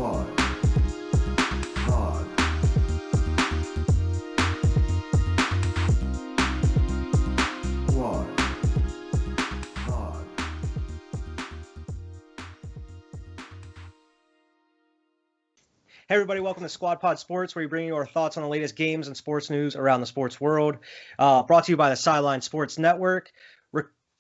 Pod. Pod. Quad. Pod. Hey everybody, welcome to Squad Pod Sports, where we bring you our thoughts on the latest games and sports news around the sports world. Brought to you by the Sideline Sports Network.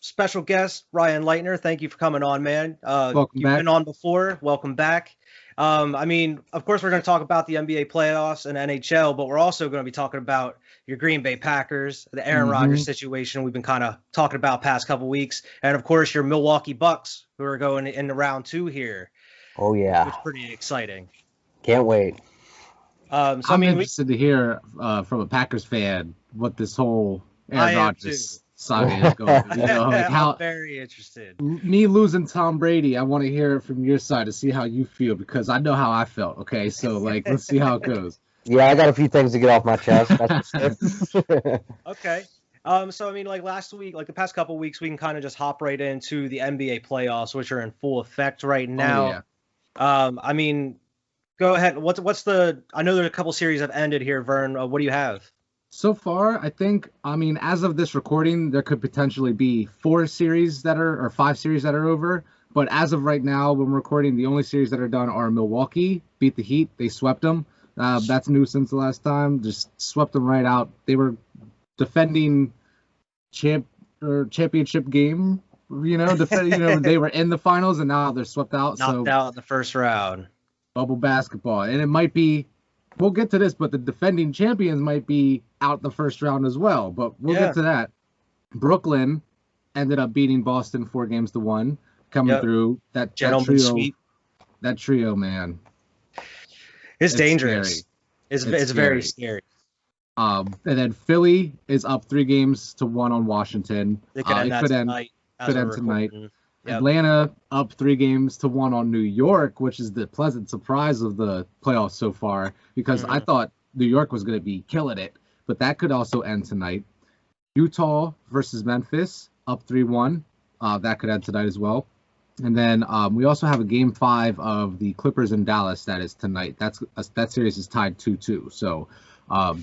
Special guest, Ryan Leitner, thank you for coming on, man. Welcome you've back. been on before. Welcome back. Of course, we're going to talk about the NBA playoffs and NHL, but we're also going to be talking about your Green Bay Packers, the Aaron Rodgers situation we've been kind of talking about past couple weeks, and of course, your Milwaukee Bucks, who are going into round 2 here. Oh, yeah. Which is pretty exciting. Can't wait. I'm interested to hear from a Packers fan what this whole Aaron Rodgers saga is going. I'm very interested. Me losing Tom Brady, I want to hear it from your side to see how you feel, because I know how I felt. Okay, so let's see how it goes. Yeah, I got a few things to get off my chest. Okay. Last week, the past couple weeks, we can kind of just hop right into the NBA playoffs, which are in full effect right now. Oh, yeah. Go ahead. What's the? I know there's a couple series have ended here, Vern. What do you have? So far, I think, as of this recording, there could potentially be 5 series that are over. But as of right now, when we're recording, the only series that are done are Milwaukee beat the Heat. They swept them. That's new since the last time. Just swept them right out. They were defending championship game. They were in the finals, and now they're swept out. Knocked out in the first round. Bubble basketball. And it might be, we'll get to this, but the defending champions might be out the first round as well. But we'll get to that. Brooklyn ended up beating Boston 4-1, coming through. That trio, sweep. That trio, man. It's dangerous. Scary. It's very scary. And then Philly is up 3-1 on Washington. It could end tonight. Yep. Atlanta up 3-1 on New York, which is the pleasant surprise of the playoffs so far, because I thought New York was going to be killing it, but that could also end tonight. Utah versus Memphis up 3-1. That could end tonight as well. And then we also have a Game 5 of the Clippers in Dallas that is tonight. That series is tied 2-2. So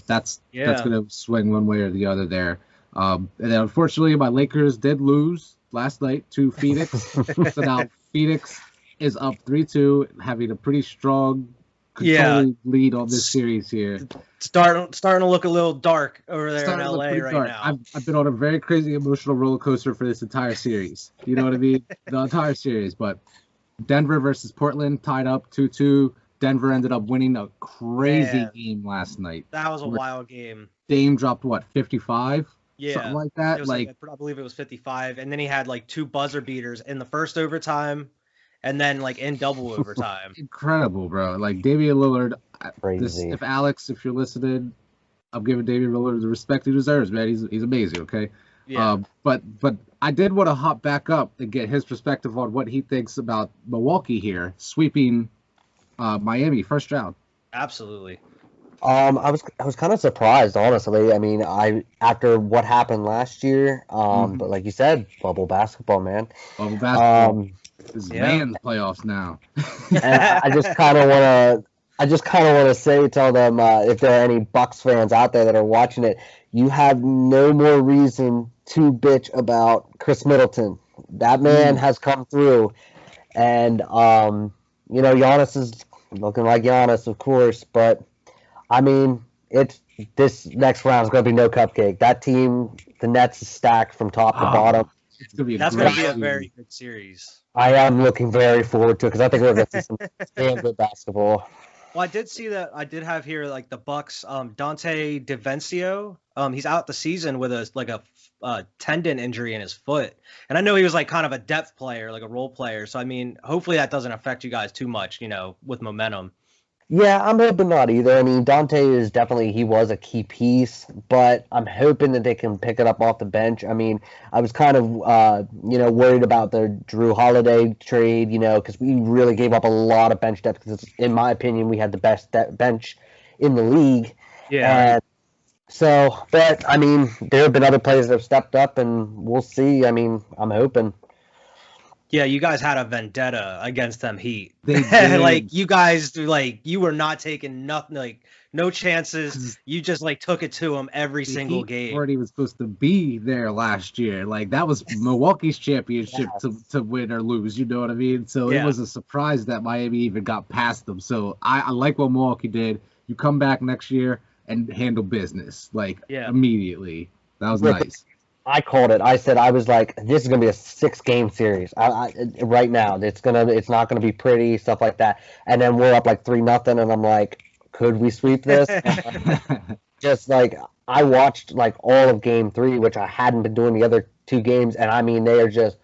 that's going to swing one way or the other there. And then unfortunately, my Lakers did lose last night to Phoenix. So now Phoenix is up 3-2, having a pretty strong controlling lead on this series here. Starting to look a little dark over there in LA right now. I've been on a very crazy emotional roller coaster for this entire series. You know what I mean? The entire series. But Denver versus Portland tied up 2-2. Denver ended up winning a crazy game last night. That was a wild game. Dame dropped 55? Yeah, something like that. I believe it was 55, and then he had 2 buzzer beaters in the first overtime, and then in double overtime. Incredible, bro! Damian Lillard. Crazy. If you're listening, I'm giving Damian Lillard the respect he deserves, man. He's amazing. Okay. Yeah. But I did want to hop back up and get his perspective on what he thinks about Milwaukee here sweeping Miami first round. Absolutely. I was kind of surprised, honestly. After what happened last year, but like you said, bubble basketball, man. Bubble basketball is man's playoffs now. And I just kind of want to say, tell them if there are any Bucks fans out there that are watching it, you have no more reason to bitch about Chris Middleton. That man has come through, and Giannis is looking like Giannis, of course, but. This next round is going to be no cupcake. That team, the Nets, is stacked from top to bottom. That's going to be a very good series. I am looking very forward to it because I think we're going to see some damn good basketball. Well, I did see that. I did have here the Bucks. Dante DiVincenzo. He's out the season with a tendon injury in his foot, and I know he was kind of a depth player, a role player. So hopefully that doesn't affect you guys too much, with momentum. Yeah, I'm hoping not either. Dante he was a key piece, but I'm hoping that they can pick it up off the bench. I was kind of, worried about the Drew Holiday trade, because we really gave up a lot of bench depth, because in my opinion, we had the best bench in the league. Yeah. And so, but, there have been other players that have stepped up, and we'll see. I'm hoping. Yeah, you guys had a vendetta against them Heat. They did. Like you guys, like you were not taking nothing, like no chances. You just like took it to them every single Heat game. weren't even supposed to be there last year. Like that was Milwaukee's championship to win or lose. You know what I mean? So it was a surprise that Miami even got past them. So I like what Milwaukee did. You come back next year and handle business like immediately. That was nice. I called it. I was like, this is gonna be a 6-game series. Right now, it's not gonna be pretty, stuff like that. And then we're up like 3-0, and I'm like, could we sweep this? Just like I watched like all of Game 3, which I hadn't been doing the other 2 games, and I mean they are just.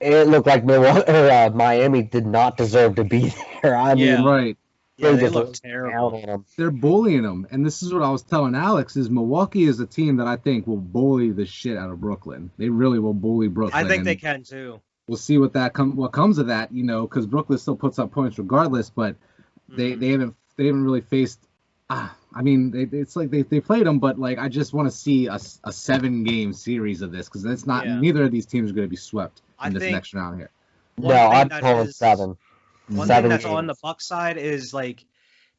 It looked like Miami did not deserve to be there. I mean, right. Yeah, they look terrible. They're bullying them, and this is what I was telling Alex: is Milwaukee is a team that I think will bully the shit out of Brooklyn. They really will bully Brooklyn. I think they can too. We'll see what comes of that, because Brooklyn still puts up points regardless, but they haven't really faced. I mean, it's like they played them, but like I just want to see a 7-game series of this because it's not neither of these teams are going to be swept in this next round here. No, I'm calling 7. One thing that's on the Bucks side is like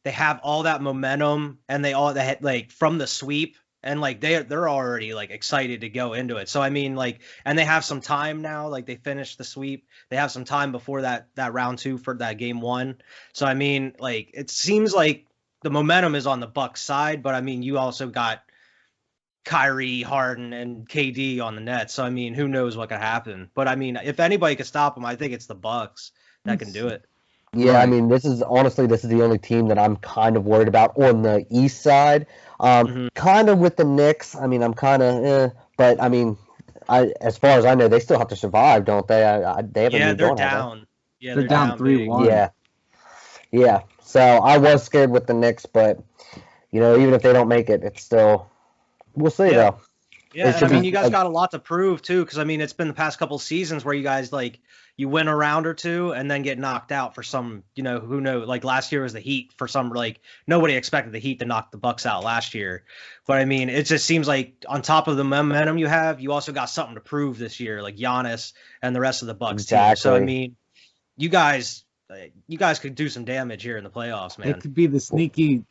they have all that momentum and they had like from the sweep and like they're already like excited to go into it. So I mean like and they have some time now, like they finished the sweep. They have some time before that round 2 for that game 1. So I mean like it seems like the momentum is on the Bucks side, but I mean you also got Kyrie, Hardin, and KD on the net. So I mean who knows what could happen. But I mean if anybody could stop them, I think it's the Bucks that can do it. Yeah, I mean, this is the only team that I'm kind of worried about on the East side. Kind of with the Knicks. I mean, I'm kind of, but I mean, as far as I know, they still have to survive, don't they? They haven't. Yeah, they're down. Yeah, they're down 3-1. Yeah. So I was scared with the Knicks, but even if they don't make it, it's still. We'll see though. Yeah, and I mean, you guys got a lot to prove too, because I mean, it's been the past couple seasons where you guys like you win a round or two and then get knocked out for some, who knows? Like last year was the Heat for some, like nobody expected the Heat to knock the Bucks out last year, but I mean, it just seems like on top of the momentum you have, you also got something to prove this year, like Giannis and the rest of the Bucks team. So I mean, you guys could do some damage here in the playoffs, man. It could be the sneaky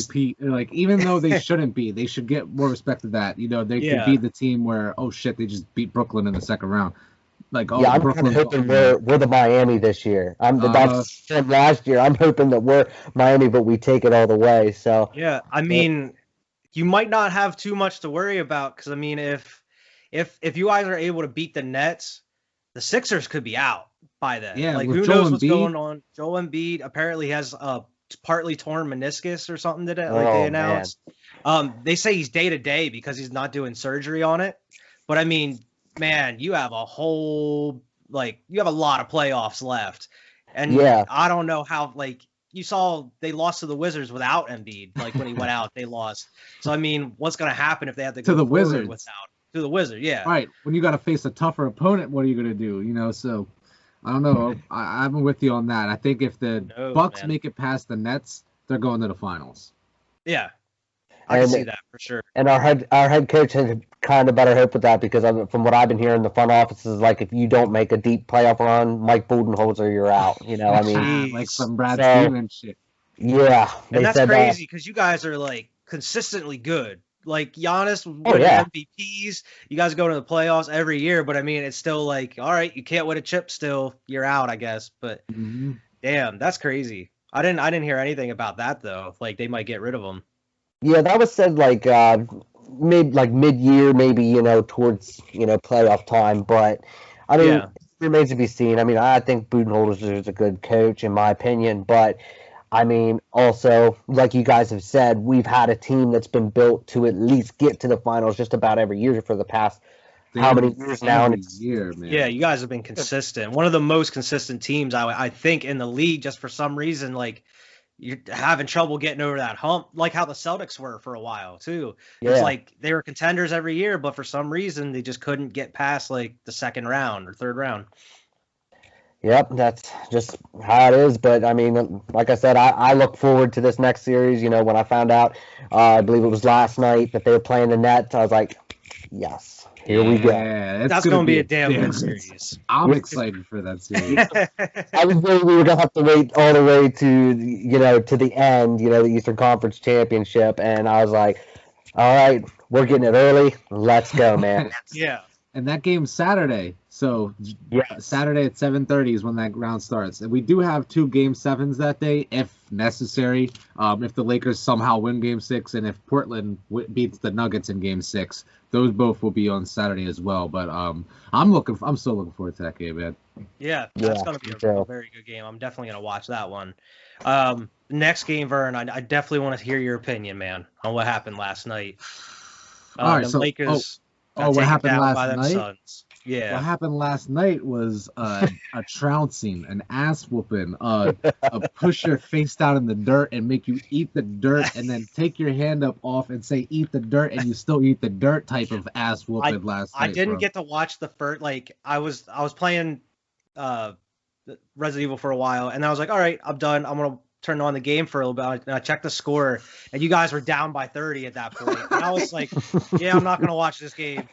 Pete. Like, even though they shouldn't be, they should get more respect to that. They could be the team where, oh shit, they just beat Brooklyn in the second round. Like, oh, I'm Brooklyn. hoping we're the Miami this year. That's from last year. I'm hoping that we're Miami, but we take it all the way. So yeah, I mean, you might not have too much to worry about because I mean, if you guys are able to beat the Nets, the Sixers could be out by then. Yeah, like who knows what's going on? Joel Embiid apparently has a partly torn meniscus or something today. Like they announced. They say he's day to day because he's not doing surgery on it. But I mean, man, you have a lot of playoffs left, and I don't know how. Like you saw, they lost to the Wizards without Embiid. Like when he went out, they lost. So I mean, what's going to happen if they have to go to the Wizards without? To the Wizards, yeah. Right. When you got to face a tougher opponent, what are you going to do? So. I don't know. I'm with you on that. I think if the Bucks make it past the Nets, they're going to the finals. Yeah, I can see that for sure. And our head coach has kind of better hope with that because from what I've been hearing, the front office is like if you don't make a deep playoff run, Mike Budenholzer, you're out. I mean, like some Brad Stevens shit. Yeah, and that's crazy because you guys are like consistently good. Like Giannis winning MVPs, you guys go to the playoffs every year, but I mean, it's still like, all right, you can't win a chip still, you're out, I guess. But damn, that's crazy. I didn't hear anything about that though. Like they might get rid of him. Yeah, that was said like mid-year, maybe towards playoff time. But I mean, it remains to be seen. I mean, I think Budenholzer is a good coach in my opinion, but. I mean, also, like you guys have said, we've had a team that's been built to at least get to the finals just about every year for the past how many years now? Yeah, you guys have been consistent. One of the most consistent teams, I think, in the league, just for some reason, like, you're having trouble getting over that hump, like how the Celtics were for a while, too. Yeah. It's like they were contenders every year, but for some reason, they just couldn't get past, like, the second round or third round. Yep, that's just how it is. But, I mean, like I said, I look forward to this next series. When I found out, I believe it was last night, that they were playing the Nets, I was like, yes, Here we go. Yeah, That's going to be a damn good series. I'm excited for that series. I was worried we were gonna have to wait all the way to to the end, the Eastern Conference Championship, and I was like, all right, we're getting it early. Let's go, man. Yeah. And that game's Saturday, so Yes. Saturday at 7:30 is when that round starts. And we do have 2 Game 7s that day, if necessary. If the Lakers somehow win Game 6, and if Portland beats the Nuggets in Game 6, those both will be on Saturday as well. But I'm still looking forward to that game, man. Yeah, that's Yeah, going to be me a too. very good game. I'm definitely going to watch that one. Next game, Vern, I definitely want to hear your opinion, man, on what happened last night. All right, the so Lakers got what taken happened down last by them night? Suns. Yeah. What happened last night was a trouncing, an ass whooping, a push your face down in the dirt and make you eat the dirt, and then take your hand up off and say eat the dirt, and you still eat the dirt type of ass whooping last night. I didn't bro. get to watch the first. Like I was playing Resident Evil for a while, and I was like, all right, I'm done. I'm gonna turn on the game for a little bit. And I checked the score, and you guys were down by 30 at that point. And I was like, yeah, I'm not gonna watch this game.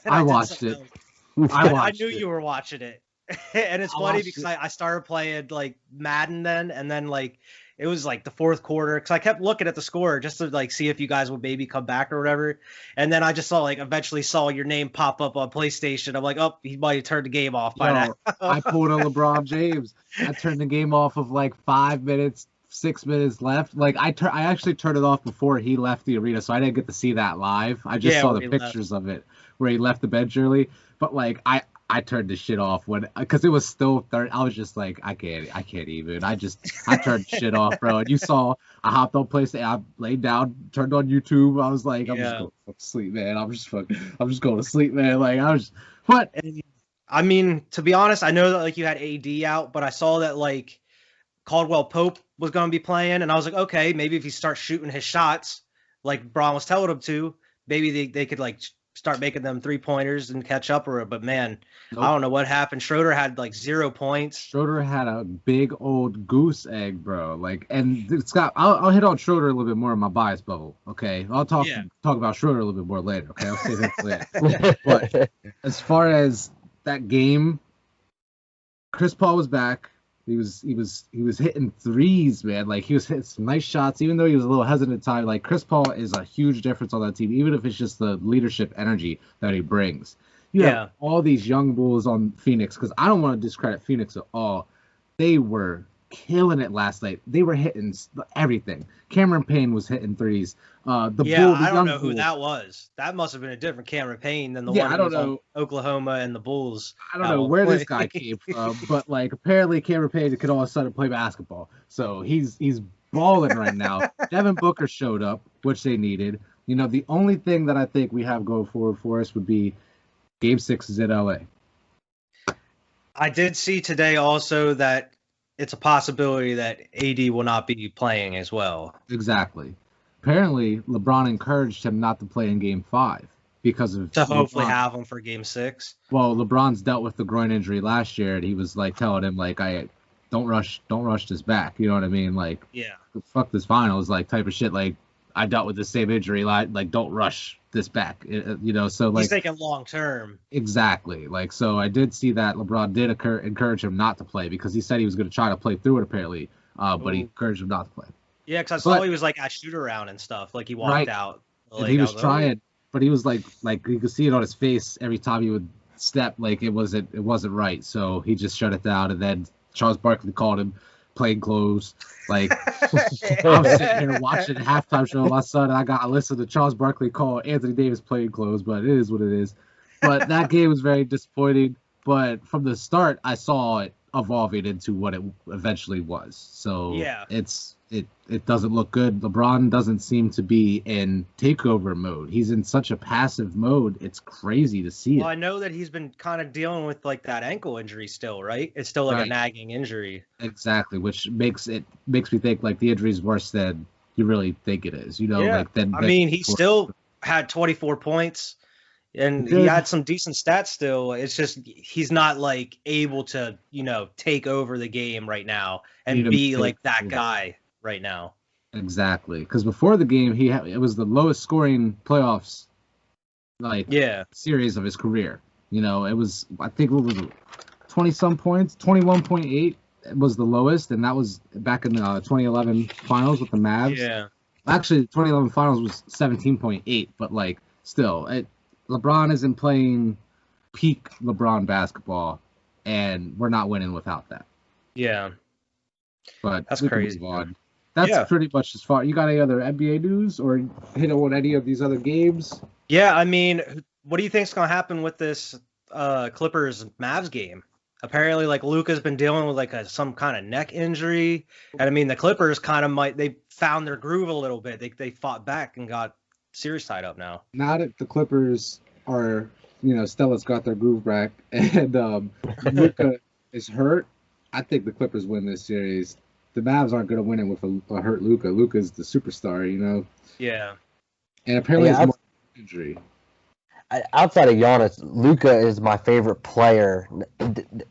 I watched it. I knew you were watching it. And it's I funny watched because it. I started playing like Madden then, and then like it was like the fourth quarter because I kept looking at the score just to like see if you guys would maybe come back or whatever. And then I just eventually saw your name pop up on PlayStation. I'm like, oh, he might have turned the game off by now. I pulled a LeBron James. I turned the game off of like 5 minutes, 6 minutes left. Like I actually turned it off before he left the arena, so I didn't get to see that live. I just saw the pictures of it where he left the bench early. But like I turned the shit off because it was still 30. I was just like, I can't even. I turned shit off, bro. And you saw I hopped on PlayStation, I laid down, turned on YouTube. I was like, I'm just going to sleep, man. I'm just going to sleep, man. Like I mean, to be honest, I know that like you had AD out, but I saw that like Caldwell Pope was going to be playing, and I was like, okay, maybe if he starts shooting his shots like Braun was telling him to, maybe they could like start making them 3-pointers and catch up. But man, Nope. I don't know what happened. Schroeder had like 0 points. Schroeder had a big old goose egg, bro. Like, and Scott, I'll hit on Schroeder a little bit more in my bias bubble. Okay, I'll talk about Schroeder a little bit more later. Okay, I'll save that for later. But as far as that game, Chris Paul was back. He was hitting threes, man. Like he was hitting some nice shots, even though he was a little hesitant at time. Like Chris Paul is a huge difference on that team, even if it's just the leadership energy that he brings. You have all these young bulls on Phoenix, because I don't want to discredit Phoenix at all. They were killing it last night. They were hitting everything. Cameron Payne was hitting threes. I don't know who that was. That must have been a different Cameron Payne than the one that was on Oklahoma and the Bulls. I don't know where this guy came from, but like apparently Cameron Payne could all of a sudden play basketball. So he's balling right now. Devin Booker showed up, which they needed. The only thing that I think we have going forward for us would be Game 6 is in LA. I did see today also that it's a possibility that AD will not be playing as well. Exactly. Apparently, LeBron encouraged him not to play in Game 5 because of hopefully have him for Game 6. Well, LeBron's dealt with the groin injury last year, and he was like telling him like, "I don't rush this back." You know what I mean? Like, fuck this finals, like type of shit. Like, I dealt with the same injury, like don't rush this back. So like he's thinking long term. Exactly. Like, so I did see that LeBron did encourage him not to play because he said he was going to try to play through it apparently, but he encouraged him not to play. Yeah, because I saw he was like at shoot around and stuff. Like he walked out. Like, he was trying, but he was like you could see it on his face every time he would step. Like it wasn't right. So he just shut it down. And then Charles Barkley called him plain clothes. Like I'm sitting here watching the halftime show with my son, and I got to listen to Charles Barkley call Anthony Davis plain clothes. But it is what it is. But that game was very disappointing. But from the start, I saw it evolving into what it eventually was. So it doesn't look good. LeBron doesn't seem to be in takeover mode. He's in such a passive mode. It's crazy to see it. Well, I know that he's been kind of dealing with like that ankle injury still, right? It's still like a nagging injury. Exactly, which makes me think like the injury is worse than you really think it is. He still had 24 points. And he had some decent stats still. It's just he's not like able to, take over the game right now and be like that guy right now. Exactly, because before the game, it was the lowest scoring playoffs like Yeah. series of his career. You know, it was, I think, what was it, 20 some points, 21.8 was the lowest, and that was back in the 2011 finals with the Mavs. Yeah. Actually, the 2011 finals was 17.8, but like still, LeBron isn't playing peak LeBron basketball, and we're not winning without that. Yeah. But That's we can crazy. move on. That's Yeah. pretty much as far. You got any other NBA news or hit on any of these other games? Yeah, I mean, what do you think's gonna happen with this Clippers Mavs game? Apparently, like Luka's been dealing with like some kind of neck injury, and I mean the Clippers kind of they found their groove a little bit. They fought back and got series tied up now. Now that the Clippers are, Stella's got their groove back, and Luka is hurt, I think the Clippers win this series. The Mavs aren't going to win it with a hurt Luka. Luka's the superstar, Yeah. And apparently it's more injury. Outside of Giannis, Luka is my favorite player.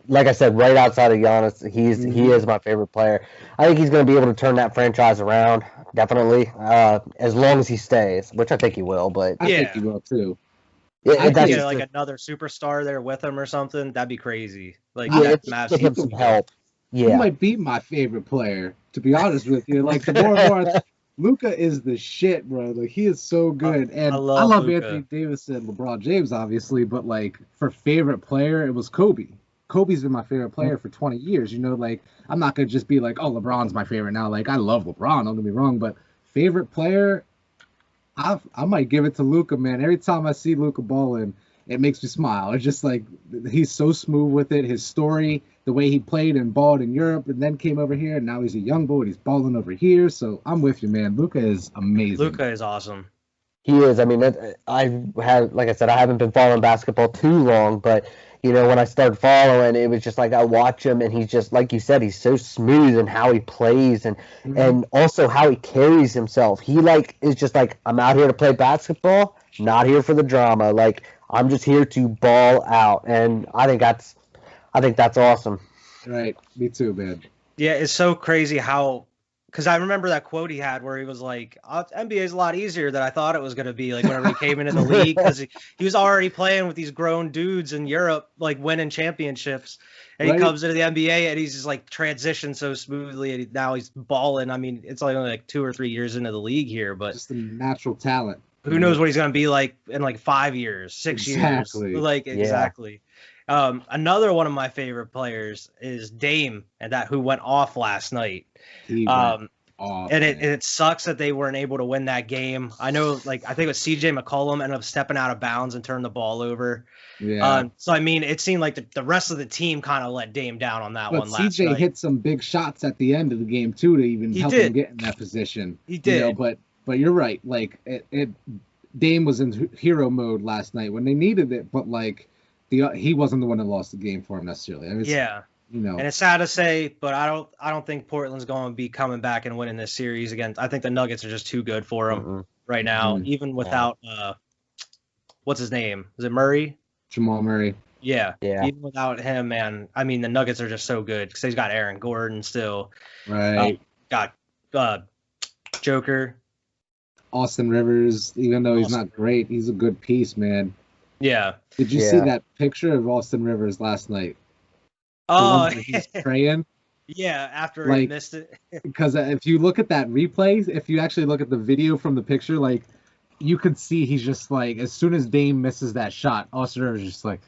Like I said, right outside of Giannis, he is my favorite player. I think he's going to be able to turn that franchise around, definitely, as long as he stays, which I think he will. But I think he will too. I think like another superstar there with him or something. That'd be crazy. Like Mavs give him some help. Yeah, he might be my favorite player, to be honest with you. Like the more and more, Luka is the shit, bro. Like he is so good, and I love Anthony Davis and LeBron James, obviously. But like for favorite player, it was Kobe. Kobe's been my favorite player for 20 years. Like I'm not gonna just be like, oh, LeBron's my favorite now. Like I love LeBron. Don't get me wrong, but favorite player, I might give it to Luka, man. Every time I see Luka balling, it makes me smile. It's just like he's so smooth with it. His story, the way he played and balled in Europe and then came over here, and now he's a young boy and he's balling over here. So I'm with you, man. Luka is amazing. Luka is awesome. He is. I mean, like I said, I haven't been following basketball too long, but when I started following, it was just like I watch him, and he's just like you said, he's so smooth in how he plays and also how he carries himself. He is just like, I'm out here to play basketball, not here for the drama. Like I'm just here to ball out, and I think that's awesome. Right, me too, man. Yeah, it's so crazy how, because I remember that quote he had where he was like, NBA is a lot easier than I thought it was going to be, like whenever he came into the league, because he was already playing with these grown dudes in Europe, like winning championships, and he comes into the NBA and he's just like transitioned so smoothly, and now he's balling. I mean, it's only like 2 or 3 years into the league here, but just a natural talent. Who knows what he's going to be like in like 5 years, 6 years. Like, exactly. Another one of my favorite players is Dame, and who went off last night. And it sucks that they weren't able to win that game. I know, I think it was CJ McCollum ended up stepping out of bounds and turned the ball over. Yeah. So I mean, it seemed like the rest of the team kind of let Dame down on that one last night. CJ hit some big shots at the end of the game too to even help him get in that position. He did. But you're right. Like Dame was in hero mode last night when they needed it, but he wasn't the one that lost the game for him necessarily. I mean, and it's sad to say, but I don't think Portland's going to be coming back and winning this series again. I think the Nuggets are just too good for them right now, even without what's his name? Is it Murray? Jamal Murray. Yeah. Even without him, man. I mean, the Nuggets are just so good because he's got Aaron Gordon still. Right. Got Joker. Austin Rivers, even though he's not great, he's a good piece, man. Yeah. Did you see that picture of Austin Rivers last night? Oh, he's praying. Yeah, after he missed it. Because if you look at that replay, if you actually look at the video from the picture, you could see he's just as soon as Dame misses that shot, Austin Rivers is just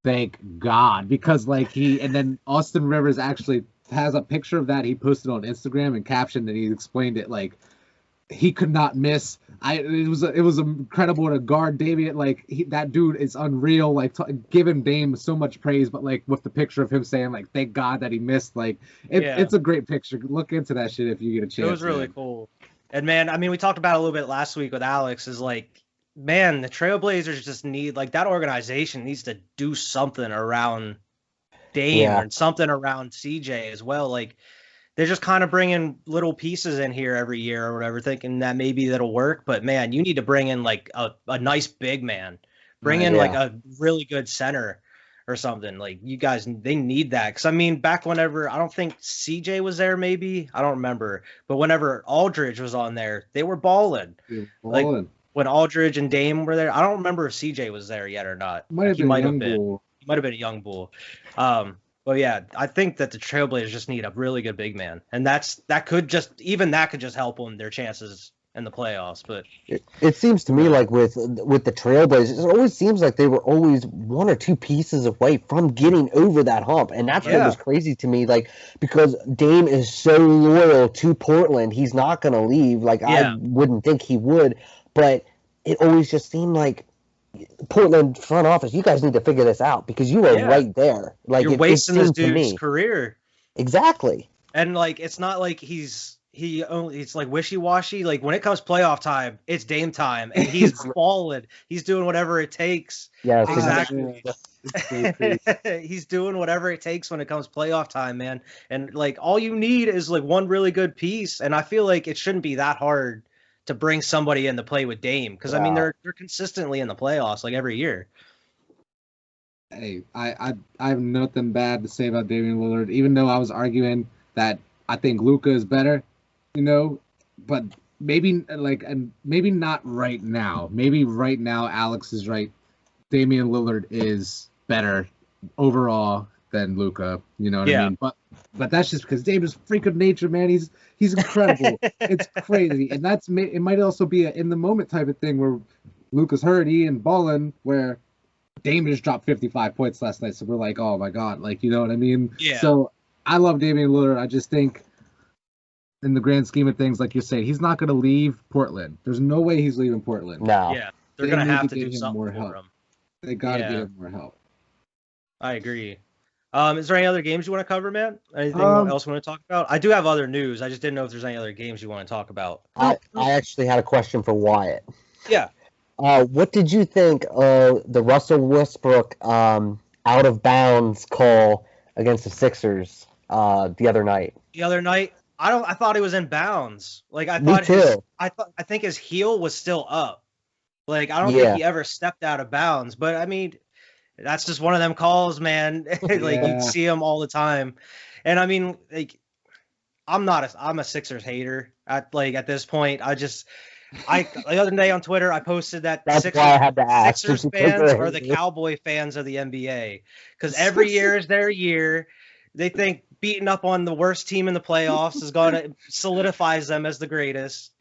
thank God, because and then Austin Rivers actually has a picture of that he posted on Instagram and captioned, and he explained it he could not miss. It was incredible to guard Damian. That dude is unreal. Giving Dame so much praise, but with the picture of him saying thank God that he missed. It's a great picture. Look into that shit if you get a chance. It was really cool. And man, I mean, we talked about it a little bit last week with Alex. Is man, the Trailblazers just need that organization needs to do something around Dame and something around CJ as well. They're just kind of bringing little pieces in here every year or whatever, thinking that maybe that'll work. But man, you need to bring in a nice big man, bring in a really good center or something. You guys, they need that. Cause I mean, back whenever, I don't think CJ was there, maybe, I don't remember, but whenever Aldridge was on there, they were balling. when Aldridge and Dame were there. I don't remember if CJ was there yet or not. Might have He been might Young have been. Bull. He might have been a young bull. But yeah, I think that the Trailblazers just need a really good big man, and that could just help them their chances in the playoffs. But It seems to me like with the Trailblazers, it always seems like they were always one or two pieces away from getting over that hump, and that's what was crazy to me. Like, because Dame is so loyal to Portland, he's not going to leave. Like, I wouldn't think he would, but it always just seemed like Portland front office, you guys need to figure this out because you are right there. Like, you're wasting this dude's career. Exactly. And like, it's not like it's like wishy-washy. Like, when it comes playoff time, it's Dame time, and he's balling. He's doing whatever it takes. Yeah, exactly. He's doing whatever it takes when it comes playoff time, man. And like, all you need is like one really good piece, and I feel like it shouldn't be that hard to bring somebody in to play with Dame, because I mean they're consistently in the playoffs like every year. Hey, I have nothing bad to say about Damian Lillard, even though I was arguing that I think Luka is better, but maybe not right now. Maybe right now Alex is right. Damian Lillard is better overall than Luka, you know what I mean? But that's just because Dame is a freak of nature, man. He's incredible. It's crazy. And it might also be an in the moment type of thing where Luka's hurt, and balling, where Dame just dropped 55 points last night. So we're like, oh my God, like, you know what I mean? Yeah. So I love Damian Lillard. I just think in the grand scheme of things, like you're saying, he's not going to leave Portland. There's no way he's leaving Portland. No. Yeah. They're going to have to do something for him. They got to give him more help. I agree. Is there any other games you want to cover, man? Anything else you want to talk about? I do have other news. I just didn't know if there's any other games you want to talk about. I actually had a question for Wyatt. Yeah. What did you think of the Russell Westbrook out of bounds call against the Sixers the other night? The other night, I thought he was in bounds. Like, I Me thought too. I think his heel was still up. Like, I don't think he ever stepped out of bounds. But I mean, that's just one of them calls, man. Like, you see them all the time. And I mean, like, I'm a Sixers hater at this point. The other day on Twitter, I posted that Sixers, why I had to ask. Sixers fans are the Cowboy fans of the NBA, because every year is their year. They think beating up on the worst team in the playoffs is going to solidifies them as the greatest.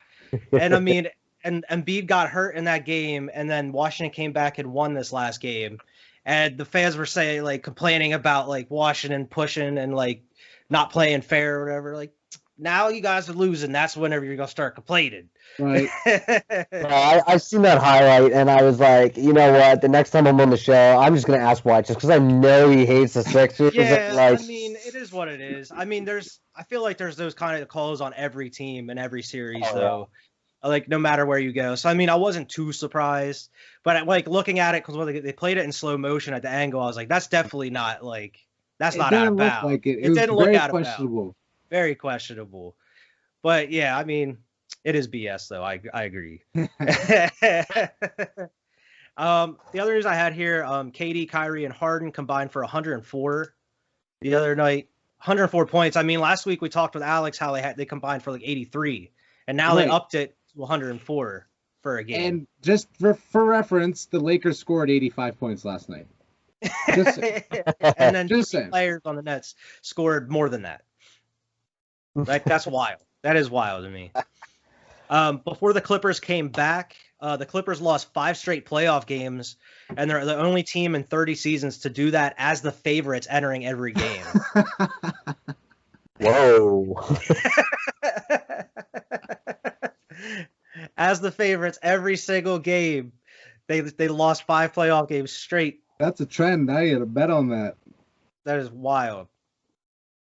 And I mean, and Embiid got hurt in that game, and then Washington came back and won this last game. And the fans were saying, like, complaining about, like, Washington pushing and, like, not playing fair or whatever. Like, now you guys are losing. That's whenever you're going to start complaining. Right. I seen that highlight, and I was like, you know what? The next time I'm on the show, I'm just going to ask Wyatt, just because I know he hates the Sixers. Yeah, like, I mean, it is what it is. I mean, I feel like there's those kind of calls on every team in every series, though. Like, no matter where you go. So, I mean, I wasn't too surprised. But, like, looking at it, because they played it in slow motion at the angle, I was like, that's definitely not, like, that's not out of bounds. Like it didn't look out of bounds. Very questionable. But, yeah, I mean, it is BS, though. I agree. The other news I had here, KD, Kyrie, and Hardin combined for 104 the other night. 104 points. I mean, last week we talked with Alex how they combined for, like, 83. And now they upped it to 104 for a game. And just for reference, the Lakers scored 85 points last night. And then two players on the Nets scored more than that. Like, that's wild. That is wild to me. Before the Clippers came back, the Clippers lost 5 straight playoff games, and they're the only team in 30 seasons to do that as the favorites entering every game. Whoa. As the favorites every single game, they lost 5 playoff games straight. That's a trend. I had a bet on that. That is wild.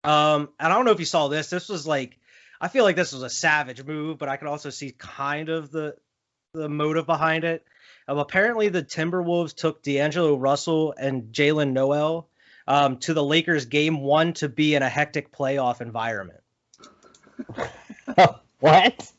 And I don't know if you saw this. This was like, I feel like this was a savage move, but I could also see kind of the motive behind it. Apparently, the Timberwolves took D'Angelo Russell and Jalen Noel to the Lakers game 1 to be in a hectic playoff environment. What?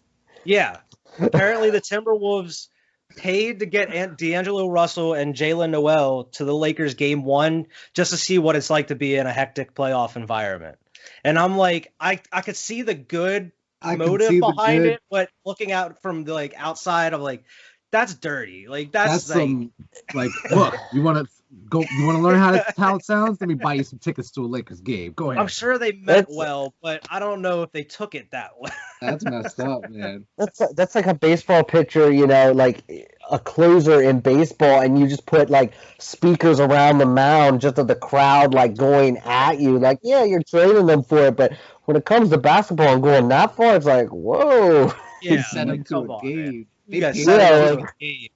Yeah. Apparently, the Timberwolves paid to get D'Angelo Russell and Jalen Noel to the Lakers game 1 just to see what it's like to be in a hectic playoff environment. And I'm like, I could see the good motive behind it, but looking out from the, like, outside of, like, that's dirty. Like That's like, some like look. You want to go? You want to learn how it sounds? Let me buy you some tickets to a Lakers game. Go ahead. I'm sure they meant well, but I don't know if they took it that way. That's messed up, man. That's like a baseball pitcher, like a closer in baseball, and you just put like speakers around the mound just of the crowd like going at you. Like, yeah, you're training them for it, but when it comes to basketball and going that far, it's like, whoa. Yeah, Send them to a game. Man. You guys paid set Yeah, it to a game.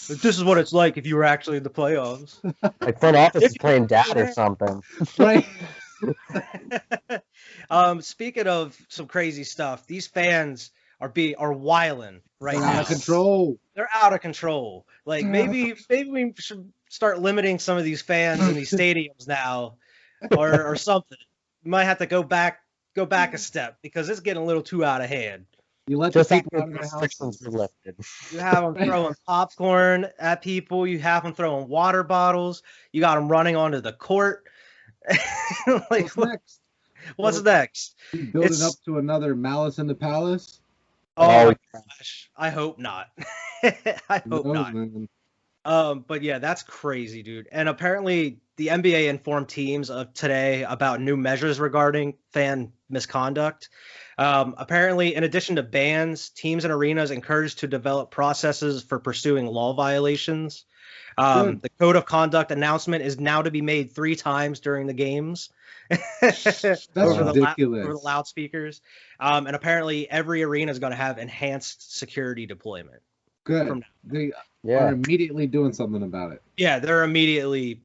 This is what it's like if you were actually in the playoffs. Like front office is playing dad or something. right. Speaking of some crazy stuff, these fans are wilding right They're now. out of control. They're out of control. Like maybe we should start limiting some of these fans in these stadiums now, or something. We might have to go back a step because it's getting a little too out of hand. You let Just the after people out the of the house. restrictions were lifted. You have them throwing popcorn at people. You have them throwing water bottles. You got them running onto the court. Like, What's next? what's next? You building It's- up to another Malice in the Palace? Oh Oh, my gosh. I hope not. I hope Who knows, not. man? But yeah, that's crazy, dude. And apparently the NBA informed teams of today about new measures regarding fan misconduct. Apparently, in addition to bans, teams and arenas encouraged to develop processes for pursuing law violations. Good. The code of conduct announcement is now to be made 3 times during the games. That's ridiculous. Over the loudspeakers. And apparently every arena is going to have enhanced security deployment. Good. From- They Yeah. are immediately doing something about it. Yeah, they're immediately,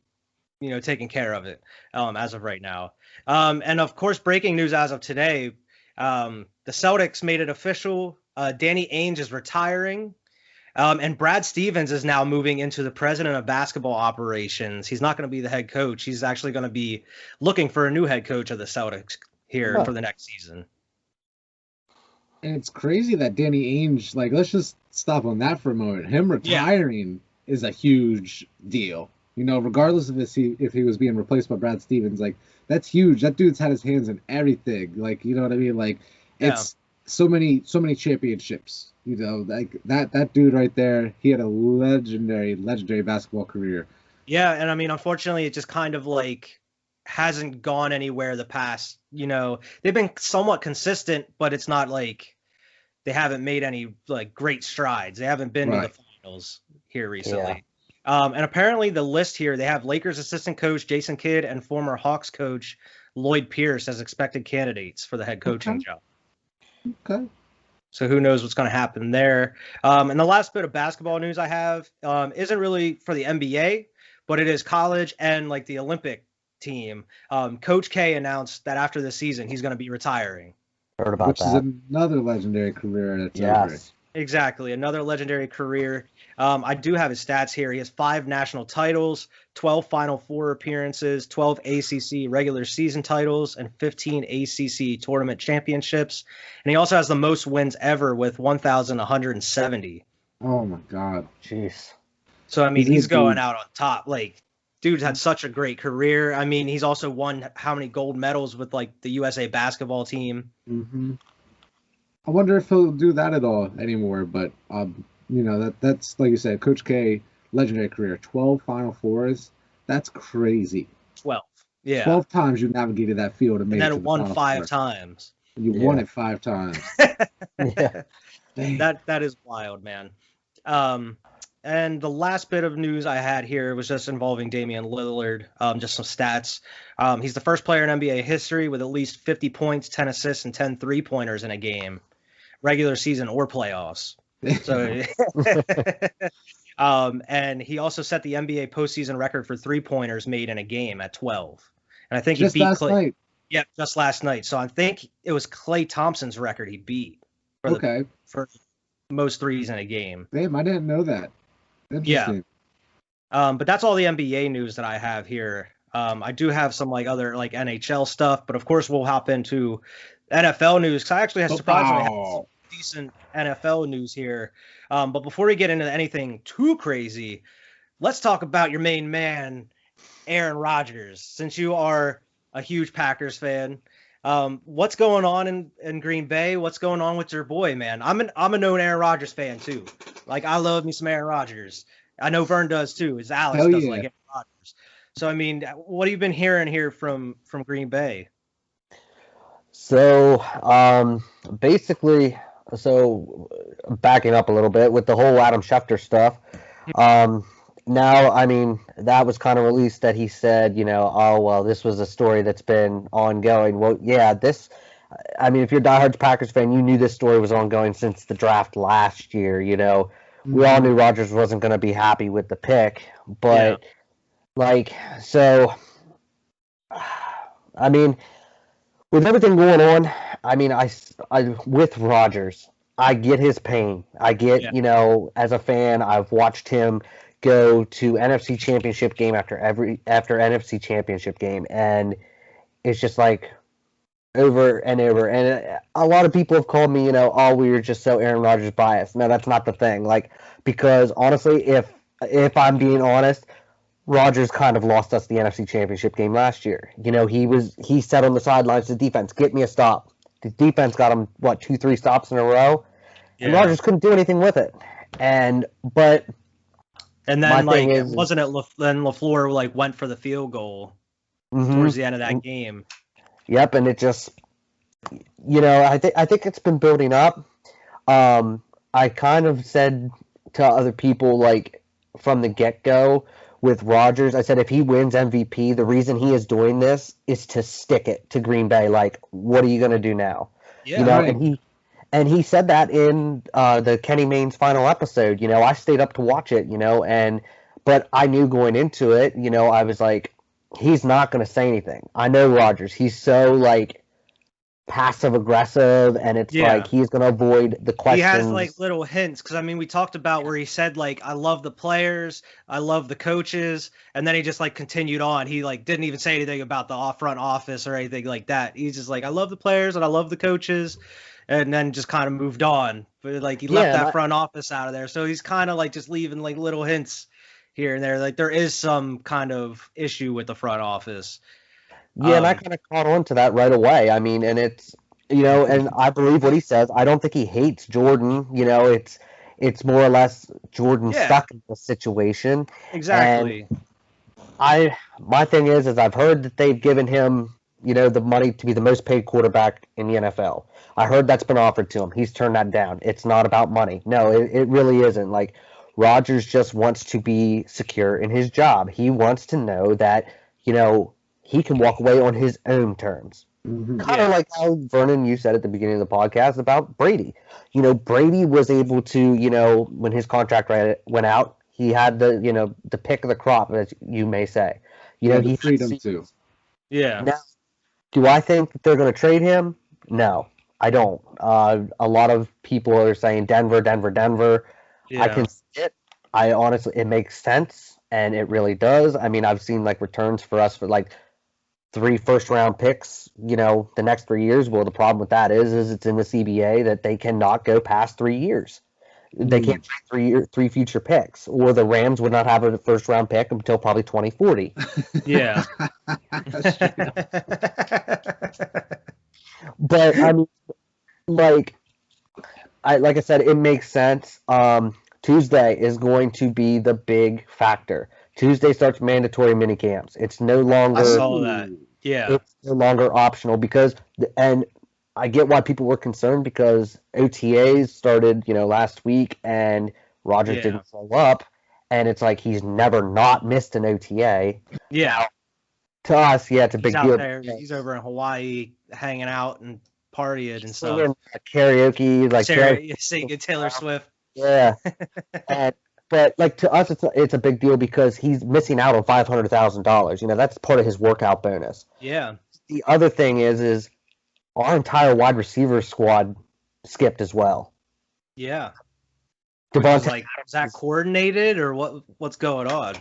taking care of it as of right now. And of course, breaking news as of today, the Celtics made it official. Danny Ainge is retiring. And Brad Stevens is now moving into the president of basketball operations. He's not going to be the head coach. He's actually going to be looking for a new head coach of the Celtics here for the next season. And it's crazy that Danny Ainge, like, let's just stop on that for a moment. Him retiring is a huge deal. Regardless of if he was being replaced by Brad Stevens, like, that's huge. That dude's had his hands in everything. Like, you know what I mean? Like, it's so many championships. Like that dude right there, he had a legendary basketball career. Yeah, and I mean, unfortunately, it just kind of like hasn't gone anywhere the past, they've been somewhat consistent, but it's not like they haven't made any like great strides. They haven't been to the finals here recently. And apparently the list here, they have Lakers assistant coach Jason Kidd and former Hawks coach Lloyd Pierce as expected candidates for the head coaching job. Okay. So who knows what's going to happen there. And the last bit of basketball news I have isn't really for the NBA, but it is college and like the Olympic team. Coach K announced that after this season, he's going to be retiring. Heard about Which that. is another legendary career that's over. Yes. Exactly. Another legendary career. I do have his stats here. He has 5 national titles, 12 Final Four appearances, 12 ACC regular season titles, and 15 ACC tournament championships. And he also has the most wins ever with 1,170. Oh my God. Jeez. So, I mean, He's he's a going dude. out on top. Like, dude's had such a great career. I mean, he's also won how many gold medals with, like, the USA basketball team. Mm-hmm. I wonder if he'll do that at all anymore. But that's like you said, Coach K, legendary career, 12 Final Fours. That's crazy. 12. Yeah. 12 times you navigated that field and made And it to then the won Final 5 Four. times. You won it 5 times. Yeah. Dang. That is wild, man. And the last bit of news I had here was just involving Damian Lillard. Just some stats. He's the first player in NBA history with at least 50 points, 10 assists, and 10 3-pointers in a game, regular season or playoffs. So, and he also set the NBA postseason record for 3-pointers made in a game at 12. And I think Just he beat last Clay. night. Yeah, just last night. So I think it was Klay Thompson's record he beat for most threes in a game. Damn, I didn't know that. Interesting. But that's all the NBA news that I have here. I do have some like other like NHL stuff, but of course we'll hop into NFL news because I actually have surprisingly have some decent NFL news here. But before we get into anything too crazy, let's talk about your main man, Aaron Rodgers. Since you are a huge Packers fan, what's going on in Green Bay? What's going on with your boy, man? I'm a known Aaron Rodgers fan too. Like, I love me some Aaron Rodgers. I know Vern does too. As Alex Hell does yeah. like Aaron Rodgers. So I mean, what have you been hearing here from Green Bay? So, basically, so backing up a little bit with the whole Adam Schefter stuff. Now, I mean, that was kind of released that he said, oh, well, this was a story that's been ongoing. Well, yeah, I mean, if you're a diehard Packers fan, you knew this story was ongoing since the draft last year. We all knew Rodgers wasn't going to be happy with the pick, but so, I mean, with everything going on, I mean, I with Rodgers, I get his pain. I get, as a fan, I've watched him go to NFC Championship game after NFC Championship game, and it's just like over and over. And a lot of people have called me, oh, we were just so Aaron Rodgers biased. No, that's not the thing. Like, because honestly, if I'm being honest, Rodgers kind of lost us the NFC Championship game last year. He said on the sidelines to the defense, get me a stop. The defense got him, 2-3 stops in a row, and Rodgers couldn't do anything with it. And then wasn't it then LaFleur went for the field goal towards the end of that game? Yep, and it just, I think it's been building up. I kind of said to other people from the get-go with Rodgers, I said if he wins MVP, the reason he is doing this is to stick it to Green Bay. Like, what are you going to do now? Yeah, right. And he said that in the Kenny Mayne's final episode. I stayed up to watch it. But I knew going into it. I was like, he's not going to say anything. I know Rodgers. He's so passive aggressive, and it's he's going to avoid the questions. He has little hints, because I mean, we talked about where he said I love the players, I love the coaches, and then he just continued on. He didn't even say anything about the front office or anything like that. He's just I love the players and I love the coaches, and then just kind of moved on. But he left that front office out of there, so he's kind of just leaving little hints here and there. There is some kind of issue with the front office. Yeah, and I kind of caught on to that right away. I mean, and it's, and I believe what he says. I don't think he hates Jordan. It's more or less Jordan stuck in the situation. Exactly. And my thing is I've heard that they've given him, the money to be the most paid quarterback in the NFL. I heard that's been offered to him. He's turned that down. It's not about money. No, it really isn't. Rodgers just wants to be secure in his job. He wants to know that, he can walk away on his own terms. Kind of like how, Vernon, you said at the beginning of the podcast about Brady. Brady was able to, when his contract went out, he had the pick of the crop, as you may say. He freedom too. Yeah. Now, do I think that they're going to trade him? No, I don't. A lot of people are saying Denver. Yeah. I can see it. I honestly, it makes sense, and it really does. I mean, I've seen returns for us for 3 first-round picks, the next 3 years. Well, the problem with that is it's in the CBA that they cannot go past 3 years. They can't trade three future picks, or the Rams would not have a first-round pick until probably 2040. Yeah. But I mean, like I said, it makes sense. Tuesday is going to be the big factor. Tuesday starts mandatory mini camps. It's no longer. I saw that. Yeah. It's no longer optional and I get why people were concerned because OTAs started, last week, and Rodgers didn't show up, and it's he's never not missed an OTA. Yeah. To us, it's a big deal. He's over in Hawaii hanging out and partying and stuff. Karaoke, singing Taylor Swift. Yeah. But to us, it's a big deal because he's missing out on $500,000. That's part of his workout bonus. Yeah. The other thing is our entire wide receiver squad skipped as well. Yeah. Devontae, is that coordinated or what's going on?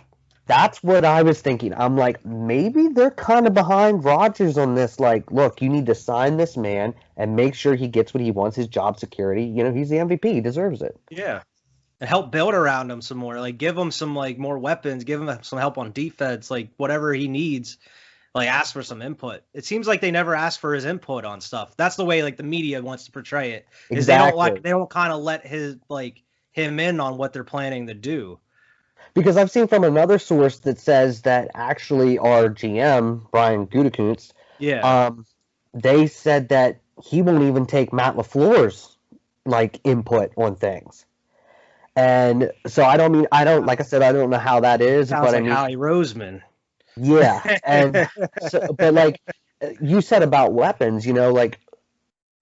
That's what I was thinking. I'm maybe they're kind of behind Rodgers on this. Look, you need to sign this man and make sure he gets what he wants, his job security. He's the MVP. He deserves it. Yeah. And help build around him some more. Give him some more weapons. Give him some help on defense. Whatever he needs. Ask for some input. It seems like they never ask for his input on stuff. That's the way the media wants to portray it. Is exactly. They don't kind of let his him in on what they're planning to do. Because I've seen from another source that says that actually our GM, Brian Gutekunst, Yeah. They said that he won't even take Matt LaFleur's like input on things. And so I don't know how that is, Sounds but like I mean, Howie Roseman. yeah. And so, but like you said about weapons, like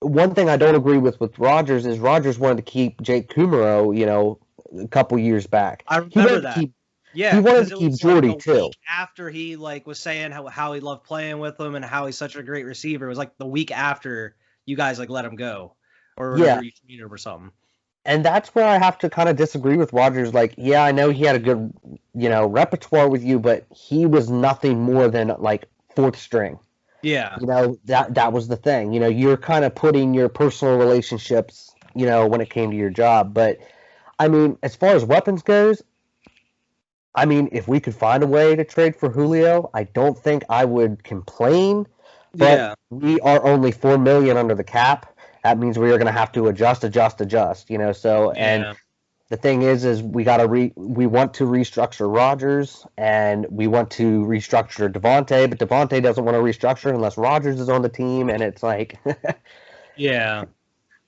one thing I don't agree with Rodgers is Rodgers wanted to keep Jake Kumaro, a couple years back. I remember that. Yeah, he wanted because to it keep was Jordy like the too. week after he like was saying how he loved playing with him and how he's such a great receiver. It was like the week after you guys like let him go, or whenever you traded him or something. And that's where I have to kind of disagree with Rodgers. Like, yeah, I know he had a good, repertoire with you, but he was nothing more than like fourth string. Yeah. That was the thing. You're kind of putting your personal relationships, when it came to your job. But I mean, as far as weapons goes, I mean, if we could find a way to trade for Julio, I don't think I would complain. But we are only $4 million under the cap. That means we are going to have to adjust. So and the thing is we want to restructure Rodgers and we want to restructure Devontae, but Devontae doesn't want to restructure unless Rodgers is on the team, and it's like, yeah,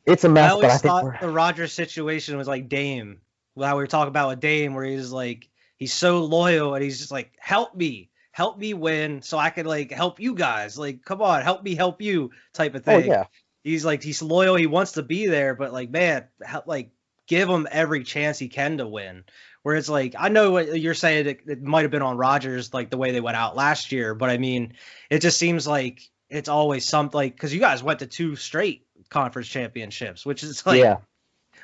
it's a mess. I always but I thought think the Rodgers situation was like Dame. Well, how we were talking about with Dame, where he's like he's so loyal and he's just like help me win so I can like help you guys. Like, come on, help me help you type of thing. Oh yeah. He's loyal. He wants to be there, but like, man, like give him every chance he can to win. Where it's like, I know what you're saying. It might have been on Rodgers, like the way they went out last year, but I mean, it just seems like it's always something like, because you guys went to 2 straight conference championships, which is like,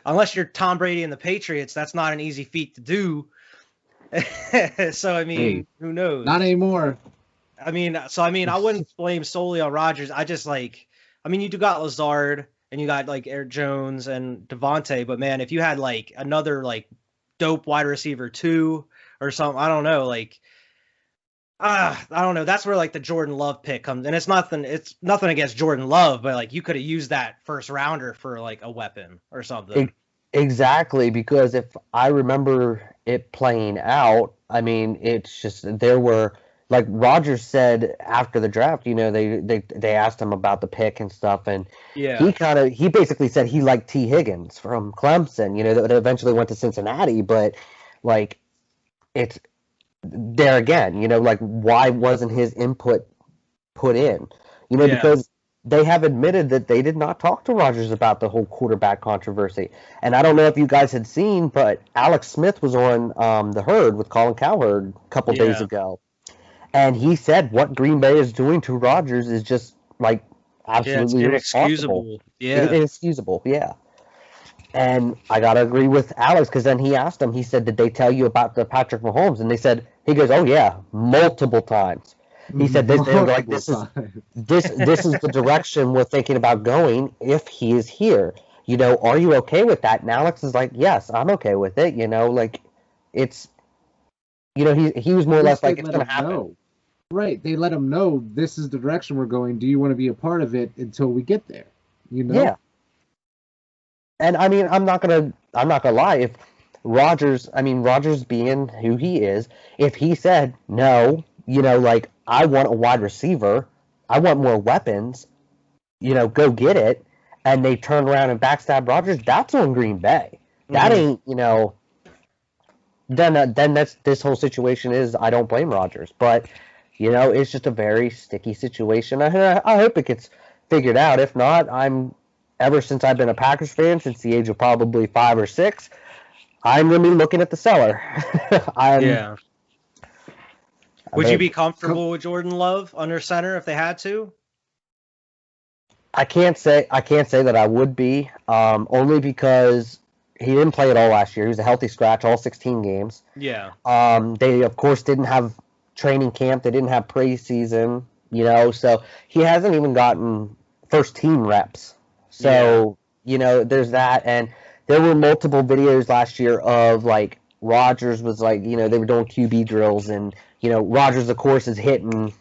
unless you're Tom Brady and the Patriots, that's not an easy feat to do. So I mean, who knows? Not anymore. I mean, I wouldn't blame solely on Rodgers. I just like. I mean, you do got Lazard and you got like Eric Jones and Devontae, but man, if you had like another like dope wide receiver 2 or something, I don't know, like I don't know. That's where like the Jordan Love pick comes, and it's nothing against Jordan Love, but like you could have used that first rounder for like a weapon or something. Exactly, because if I remember it playing out, I mean, it's just there were. Like Rodgers said after the draft, they asked him about the pick and stuff, and he basically said he liked T. Higgins from Clemson, that eventually went to Cincinnati, but like it's there again, like why wasn't his input put in? Because they have admitted that they did not talk to Rodgers about the whole quarterback controversy. And I don't know if you guys had seen, but Alex Smith was on the Herd with Colin Cowherd a couple days ago. And he said what Green Bay is doing to Rodgers is just like absolutely inexcusable. Inexcusable, yeah. And I gotta agree with Alex, because then he asked him. He said, "Did they tell you about the Patrick Mahomes?" And he goes, "Oh yeah, multiple times." He said, "They were like, this is the direction we're thinking about going if he is here. Are you okay with that?" And Alex is like, "Yes, I'm okay with it." Like it's, he was more or less like, it's gonna happen. Right, they let him know this is the direction we're going. Do you want to be a part of it until we get there? Yeah. And I mean, I'm not gonna lie. If Rodgers being who he is, if he said no, like I want a wide receiver, I want more weapons, go get it, and they turn around and backstab Rodgers, that's on Green Bay. That ain't, then that's this whole situation is I don't blame Rodgers, but. It's just a very sticky situation. I hope it gets figured out. If not, ever since I've been a Packers fan, since the age of probably 5 or 6, I'm going to be looking at the cellar. Would you be comfortable with Jordan Love under center if they had to? I can't say that I would be, only because he didn't play at all last year. He was a healthy scratch all 16 games. Yeah. They of course didn't have training camp. They didn't have preseason, so he hasn't even gotten first team reps. So, there's that. And there were multiple videos last year of like Rodgers was like, they were doing QB drills and, Rodgers of course is hitting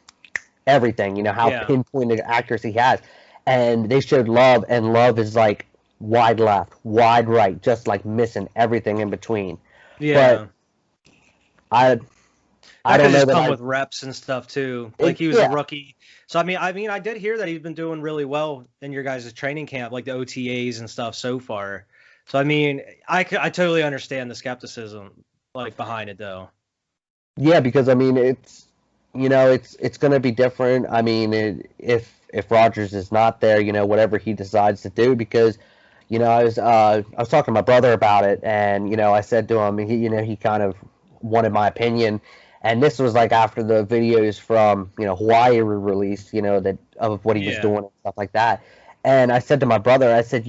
everything, how pinpointed accuracy he has. And they showed Love, and Love is like wide left, wide right, just like missing everything in between. Yeah. But I That don't could know just that come with reps and stuff too. Like he was a rookie. So I did hear that he's been doing really well in your guys' training camp, like the OTAs and stuff so far. So I mean, I totally understand the skepticism like behind it though. Yeah, because I mean it's it's going to be different. I mean if Rodgers is not there, whatever he decides to do, because I was talking to my brother about it, and I said to him, he kind of wanted my opinion, and this was like after the videos from Hawaii were released, that of what he was doing and stuff like that. And I said to my brother, I said,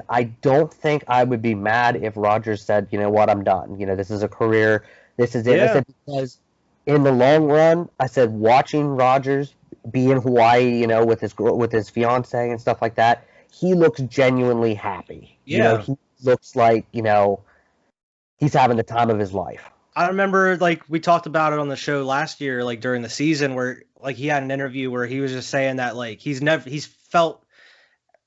I don't think I would be mad if Rodgers said, what, I'm done. This is a career. This is it. I said, because in the long run, I said, watching Rodgers be in Hawaii, with his fiance and stuff like that, he looks genuinely happy. Yeah. He looks like, he's having the time of his life. I remember like we talked about it on the show last year, like during the season, where like he had an interview where he was just saying that like he's felt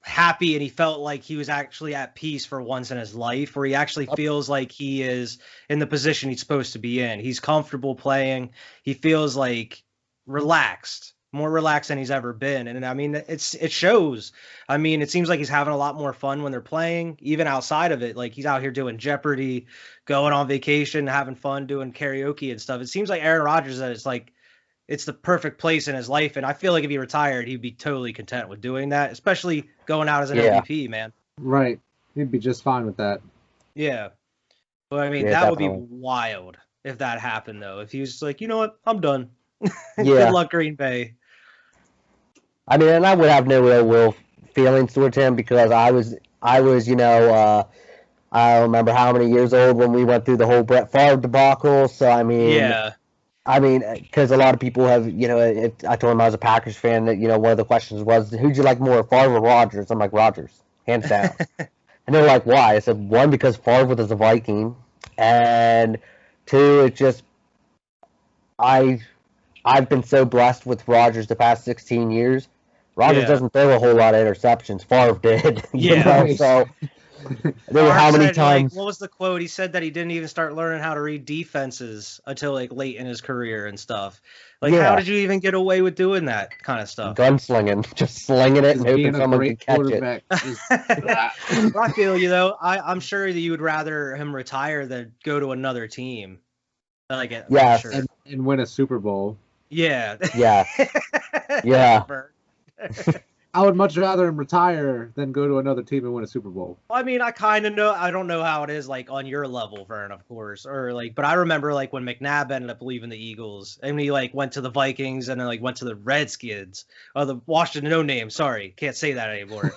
happy and he felt like he was actually at peace for once in his life, where he actually feels like he is in the position he's supposed to be in. He's comfortable playing. He feels like relaxed, more relaxed than he's ever been. And I mean, it shows. I mean, it seems like he's having a lot more fun when they're playing, even outside of it. Like he's out here doing Jeopardy, going on vacation, having fun, doing karaoke and stuff. It seems like Aaron Rodgers, that it's the perfect place in his life. And I feel like if he retired, he'd be totally content with doing that, especially going out as an MVP, man. Right. He'd be just fine with that. Yeah. But I mean, that definitely would be wild if that happened, though. If he was just like, you know what, I'm done. Good luck, Green Bay. I mean, and I would have no ill will feelings towards him, because I was, I don't remember how many years old when we went through the whole Brett Favre debacle. So, I mean, because a lot of people have, I told him I was a Packers fan, that, one of the questions was, who'd you like more, Favre or Rodgers? I'm like, Rodgers, hands down. And they're like, why? I said, one, because Favre was a Viking, and two, it's just, I've been so blessed with Rodgers the past 16 years. Rodgers doesn't throw a whole lot of interceptions. Favre did. So there were how many times? Like, what was the quote? He said that he didn't even start learning how to read defenses until like late in his career and stuff. Like, how did you even get away with doing that kind of stuff? Gunslinging, just slinging it and hoping someone could catch it. I feel you though. I'm sure that you would rather him retire than go to another team. Like, sure. and win a Super Bowl. Yeah. Yeah. I would much rather him retire than go to another team and win a Super Bowl. I mean, I kind of know. I don't know how it is like on your level, Vern, of course, or like. But I remember like when McNabb ended up leaving the Eagles, and he like went to the Vikings, and then like went to the Redskins, or the Washington No Name. Sorry, can't say that anymore.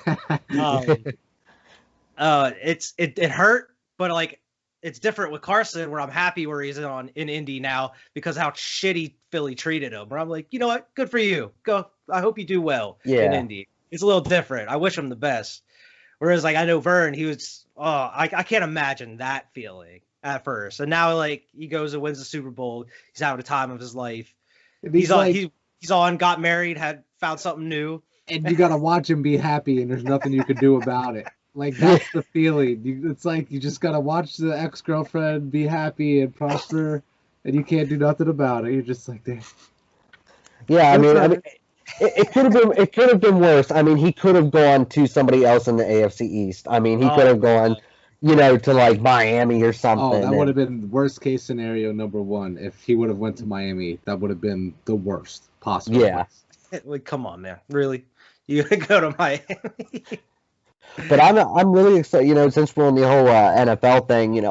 It hurt, but like it's different with Carson, where I'm happy where he's in Indy now because how shitty Philly treated him. Where I'm like, you know what, good for you. Go. I hope you do well in Indy. It's a little different. I wish him the best. Whereas, like, I know Vern, he was, I can't imagine that feeling at first. And now, like, he goes and wins the Super Bowl. He's having the time of his life. He's got married, found something new. And you got to watch him be happy, and there's nothing you can do about it. Like, that's the feeling. It's like you just got to watch the ex-girlfriend be happy and prosper, and you can't do nothing about it. You're just like, damn. Yeah, I mean, it could have been worse. I mean, he could have gone to somebody else in the AFC East. I mean, he could have gone, to like Miami or something. Oh, that would have been worst case scenario number one. If he would have went to Miami, that would have been the worst possible. Yeah. Like, come on, man. Really? You go to Miami? But I'm really excited. Since we're on the whole NFL thing,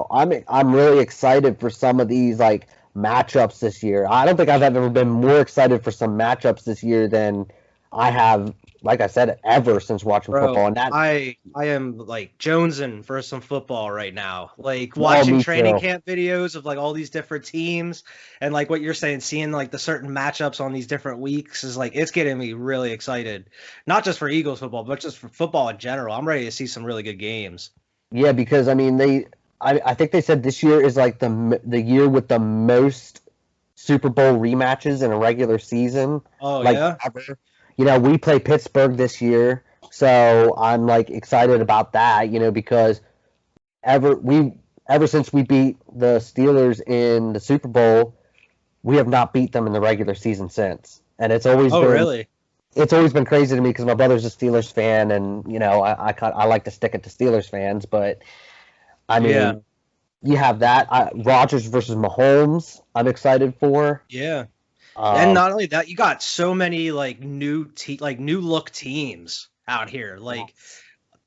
I'm really excited for some of these like matchups this year. I don't think I've ever been more excited for some matchups this year than I have, like I said, ever since watching football. And that I am like jonesing for some football right now. Like watching training camp videos of like all these different teams, and like what you're saying, seeing like the certain matchups on these different weeks is like, it's getting me really excited. Not just for Eagles football, but just for football in general. I'm ready to see some really good games. Yeah, because I mean I think they said this year is like the year with the most Super Bowl rematches in a regular season. Oh, like, yeah? Ever. We play Pittsburgh this year. So I'm like excited about that, because ever since we beat the Steelers in the Super Bowl, we have not beat them in the regular season since. And it's always really? It's always been crazy to me because my brother's a Steelers fan, and I like to stick it to Steelers fans. But I mean, you have that Rodgers versus Mahomes. I'm excited for. Yeah, and not only that, you got so many like new look teams out here. Like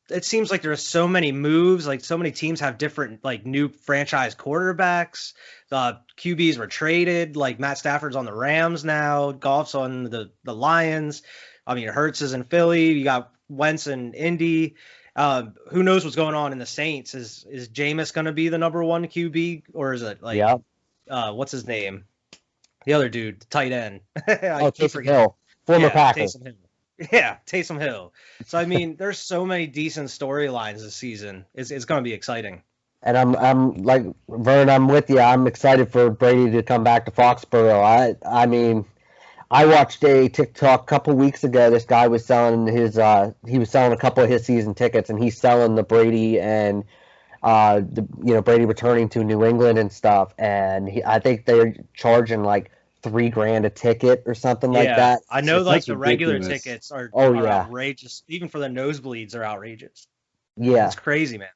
it seems like there's so many moves. Like so many teams have different like new franchise quarterbacks. QBs were traded. Like Matt Stafford's on the Rams now. Goff's on the Lions. I mean, Hurts is in Philly. You got Wentz in Indy. Who knows what's going on in the Saints? Is Jameis going to be the number one QB, or is it like what's his name? The other dude, the tight end. Taysom Hill, former Packer. Taysom Hill. Yeah, Taysom Hill. So I mean, there's so many decent storylines this season. It's going to be exciting. And I'm like Vern, I'm with you. I'm excited for Brady to come back to Foxborough. I mean, I watched a TikTok a couple weeks ago. This guy was selling a couple of his season tickets, and he's selling the Brady and Brady returning to New England and stuff. And I think they're charging like $3,000 a ticket or something like that. I know, So like that's the regular ridiculous. tickets are Oh, yeah. outrageous. Even for the nosebleeds are outrageous. Yeah, It's crazy, man.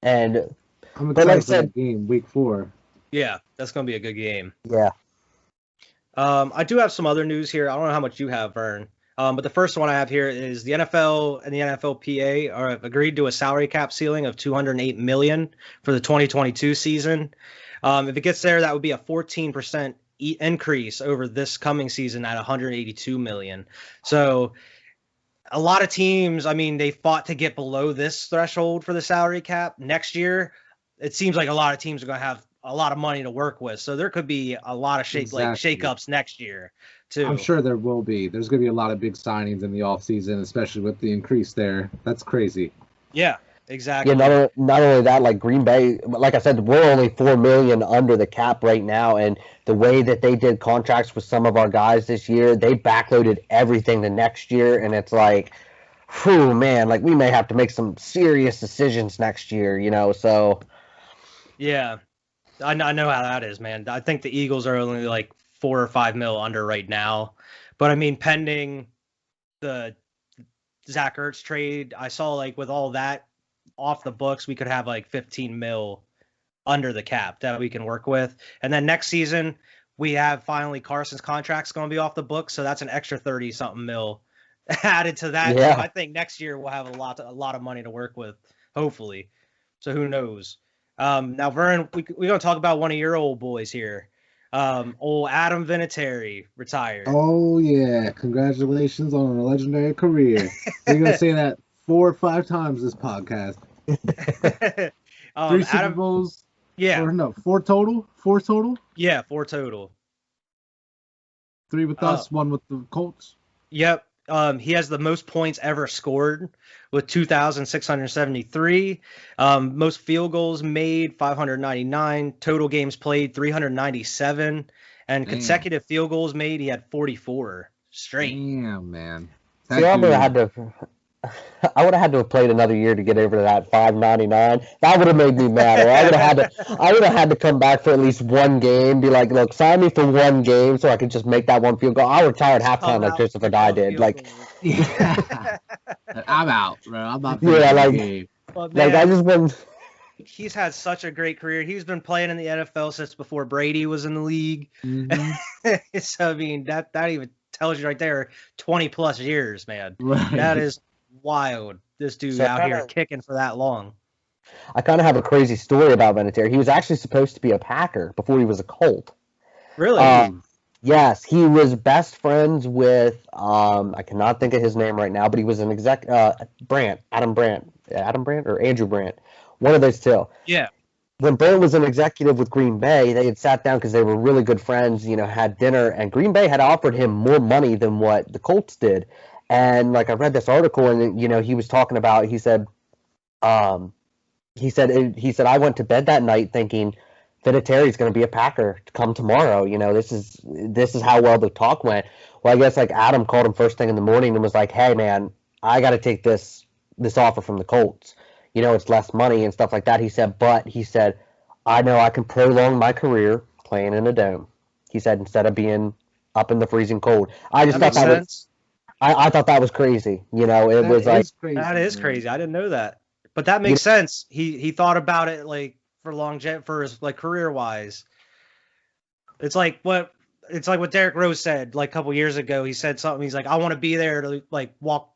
and I'm But like I excited for said- that game, week 4. Yeah, that's going to be a good game. yeah. I do have some other news here. I don't know how much you have, Vern. But the first one I have here is the NFL and the NFLPA are agreed to a salary cap ceiling of $208 million for the 2022 season. If it gets there, that would be a 14% increase over this coming season at $182 million. So a lot of teams, I mean, they fought to get below this threshold for the salary cap. Next year, it seems like a lot of teams are going to have a lot of money to work with. So there could be a lot of shakeups next year, too. I'm sure there will be. There's going to be a lot of big signings in the offseason, especially with the increase there. That's crazy. Yeah, exactly. Yeah, not only that, like Green Bay, like I said, we're only $4 million under the cap right now, and the way that they did contracts with some of our guys this year, they backloaded everything the next year, and it's like, whew, man, like we may have to make some serious decisions next year, so. Yeah, I know how that is, man. I think the Eagles are only like 4 or 5 mil under right now, but I mean, pending the Zach Ertz trade, I saw like with all that off the books, we could have like 15 mil under the cap that we can work with. And then next season, we have finally Carson's contract's going to be off the books, so that's an extra 30 something mil added to that. Yeah. So I think next year we'll have a lot of money to work with, hopefully. So who knows? Now, Vern, we're going to talk about one of your old boys here. Old Adam Vinatieri retired. Oh, yeah. Congratulations on a legendary career. You're going to say that 4 or 5 times this podcast. 3 Super Adam, Bowls. yeah, Or no, 4 total? 4 total? yeah, 4 total. 3 with us, 1 with the Colts. Yep. He has the most points ever scored with 2,673. Most field goals made, 599. Total games played, 397. And consecutive field goals made, he had 44 straight. Damn, man. See, I would have had to have played another year to get over to that 599. That would have made me mad. Or I would have had to come back for at least one game. Be like, look, sign me for one game so I could just make that one field goal. I'll retire at halftime like Joseph Adai did. Like, Yeah. I'm out, bro. I'm not Yeah, playing like- the game. But like I man, just been. he's had such a great career. He's been playing in the NFL since before Brady was in the league. Mhm. So I mean, that even tells you right there, 20 plus years, man. Right. That is wild. This dude So out here kinda- kicking for that long. I kind of have a crazy story about Vinatieri. He was actually supposed to be a Packer before he was a Colt. Really? Yes, he was best friends with I cannot think of his name right now, but he was an Adam Brandt or Andrew Brandt, one of those two. Yeah. When Brandt was an executive with Green Bay, they had sat down because they were really good friends, had dinner, and Green Bay had offered him more money than what the Colts did. And like I read this article, and he was talking about, he said I went to bed that night thinking Vinatieri's going to be a Packer come tomorrow. This is how well the talk went. Well, I guess like Adam called him first thing in the morning and was like, "Hey man, I got to take this offer from the Colts. You know, it's less money and stuff like that. He said, I know I can prolong my career playing in a dome. He said, instead of being up in the freezing cold. I just That thought makes sense. I thought that was crazy. You know, it was like crazy. That is man. crazy. I didn't know that. But that makes sense. He thought about it like for his like career wise. It's like what Derrick Rose said like a couple years ago. He said something. He's like, I want to be there to like walk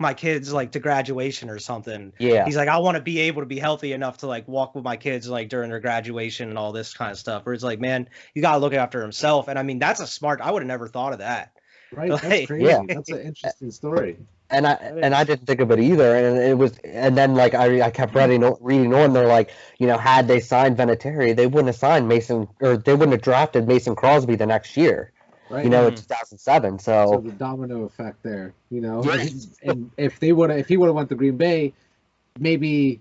my kids like to graduation or something. Yeah. He's like, I want to be able to be healthy enough to like walk with my kids like during their graduation and all this kind of stuff. Where it's like, man, you gotta look after himself. And I mean, that's a smart. I would have never thought of that. Right, Like, that's crazy. yeah. That's an interesting story. And I didn't think of it either, and then like I kept reading on. They're like, you know, had they signed Vinatieri, they wouldn't have signed Mason, or they wouldn't have drafted Mason Crosby the next year. Right. You know, in 2007. So the domino effect there, you know, Right. and if he would have went to Green Bay, maybe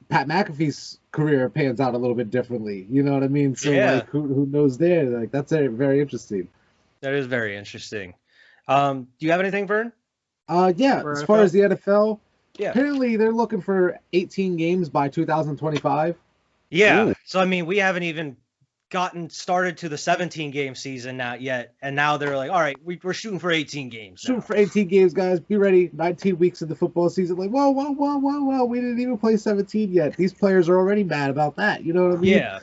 Pat McAfee's career pans out a little bit differently. You know what I mean? So Yeah. like, who knows there? Like that's very interesting. that is very interesting. Do you have anything, Vern? Yeah. For As far NFL? as the NFL, Yeah. apparently they're looking for 18 games by 2025. Yeah. Ooh. So I mean, we haven't even gotten started to the 17 game season not yet, and now they're like, all right, we're shooting for 18 games. Shooting now. for 18 games, guys. Be ready. 19 weeks of the football season. Like, whoa. We didn't even play 17 yet. These players are already mad about that. You know what I mean? Yeah.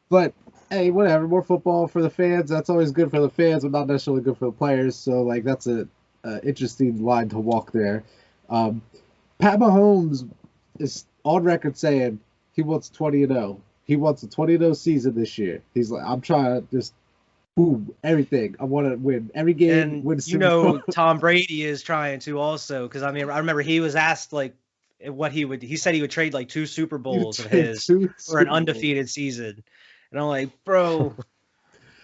But hey, whatever. More football for the fans. That's always good for the fans, but not necessarily good for the players. So like, that's a interesting line to walk there. Pat Mahomes is on record saying he wants 20-0. He wants a 20-0 season this year. He's like, I'm trying to just boom everything. I want to win every game. And win you Super know, Bowl. Tom Brady is trying to also, because I mean, I remember he was asked like what he said he would trade like 2 Super Bowls of his Two for an Super Bowls. undefeated season. And I'm like, bro,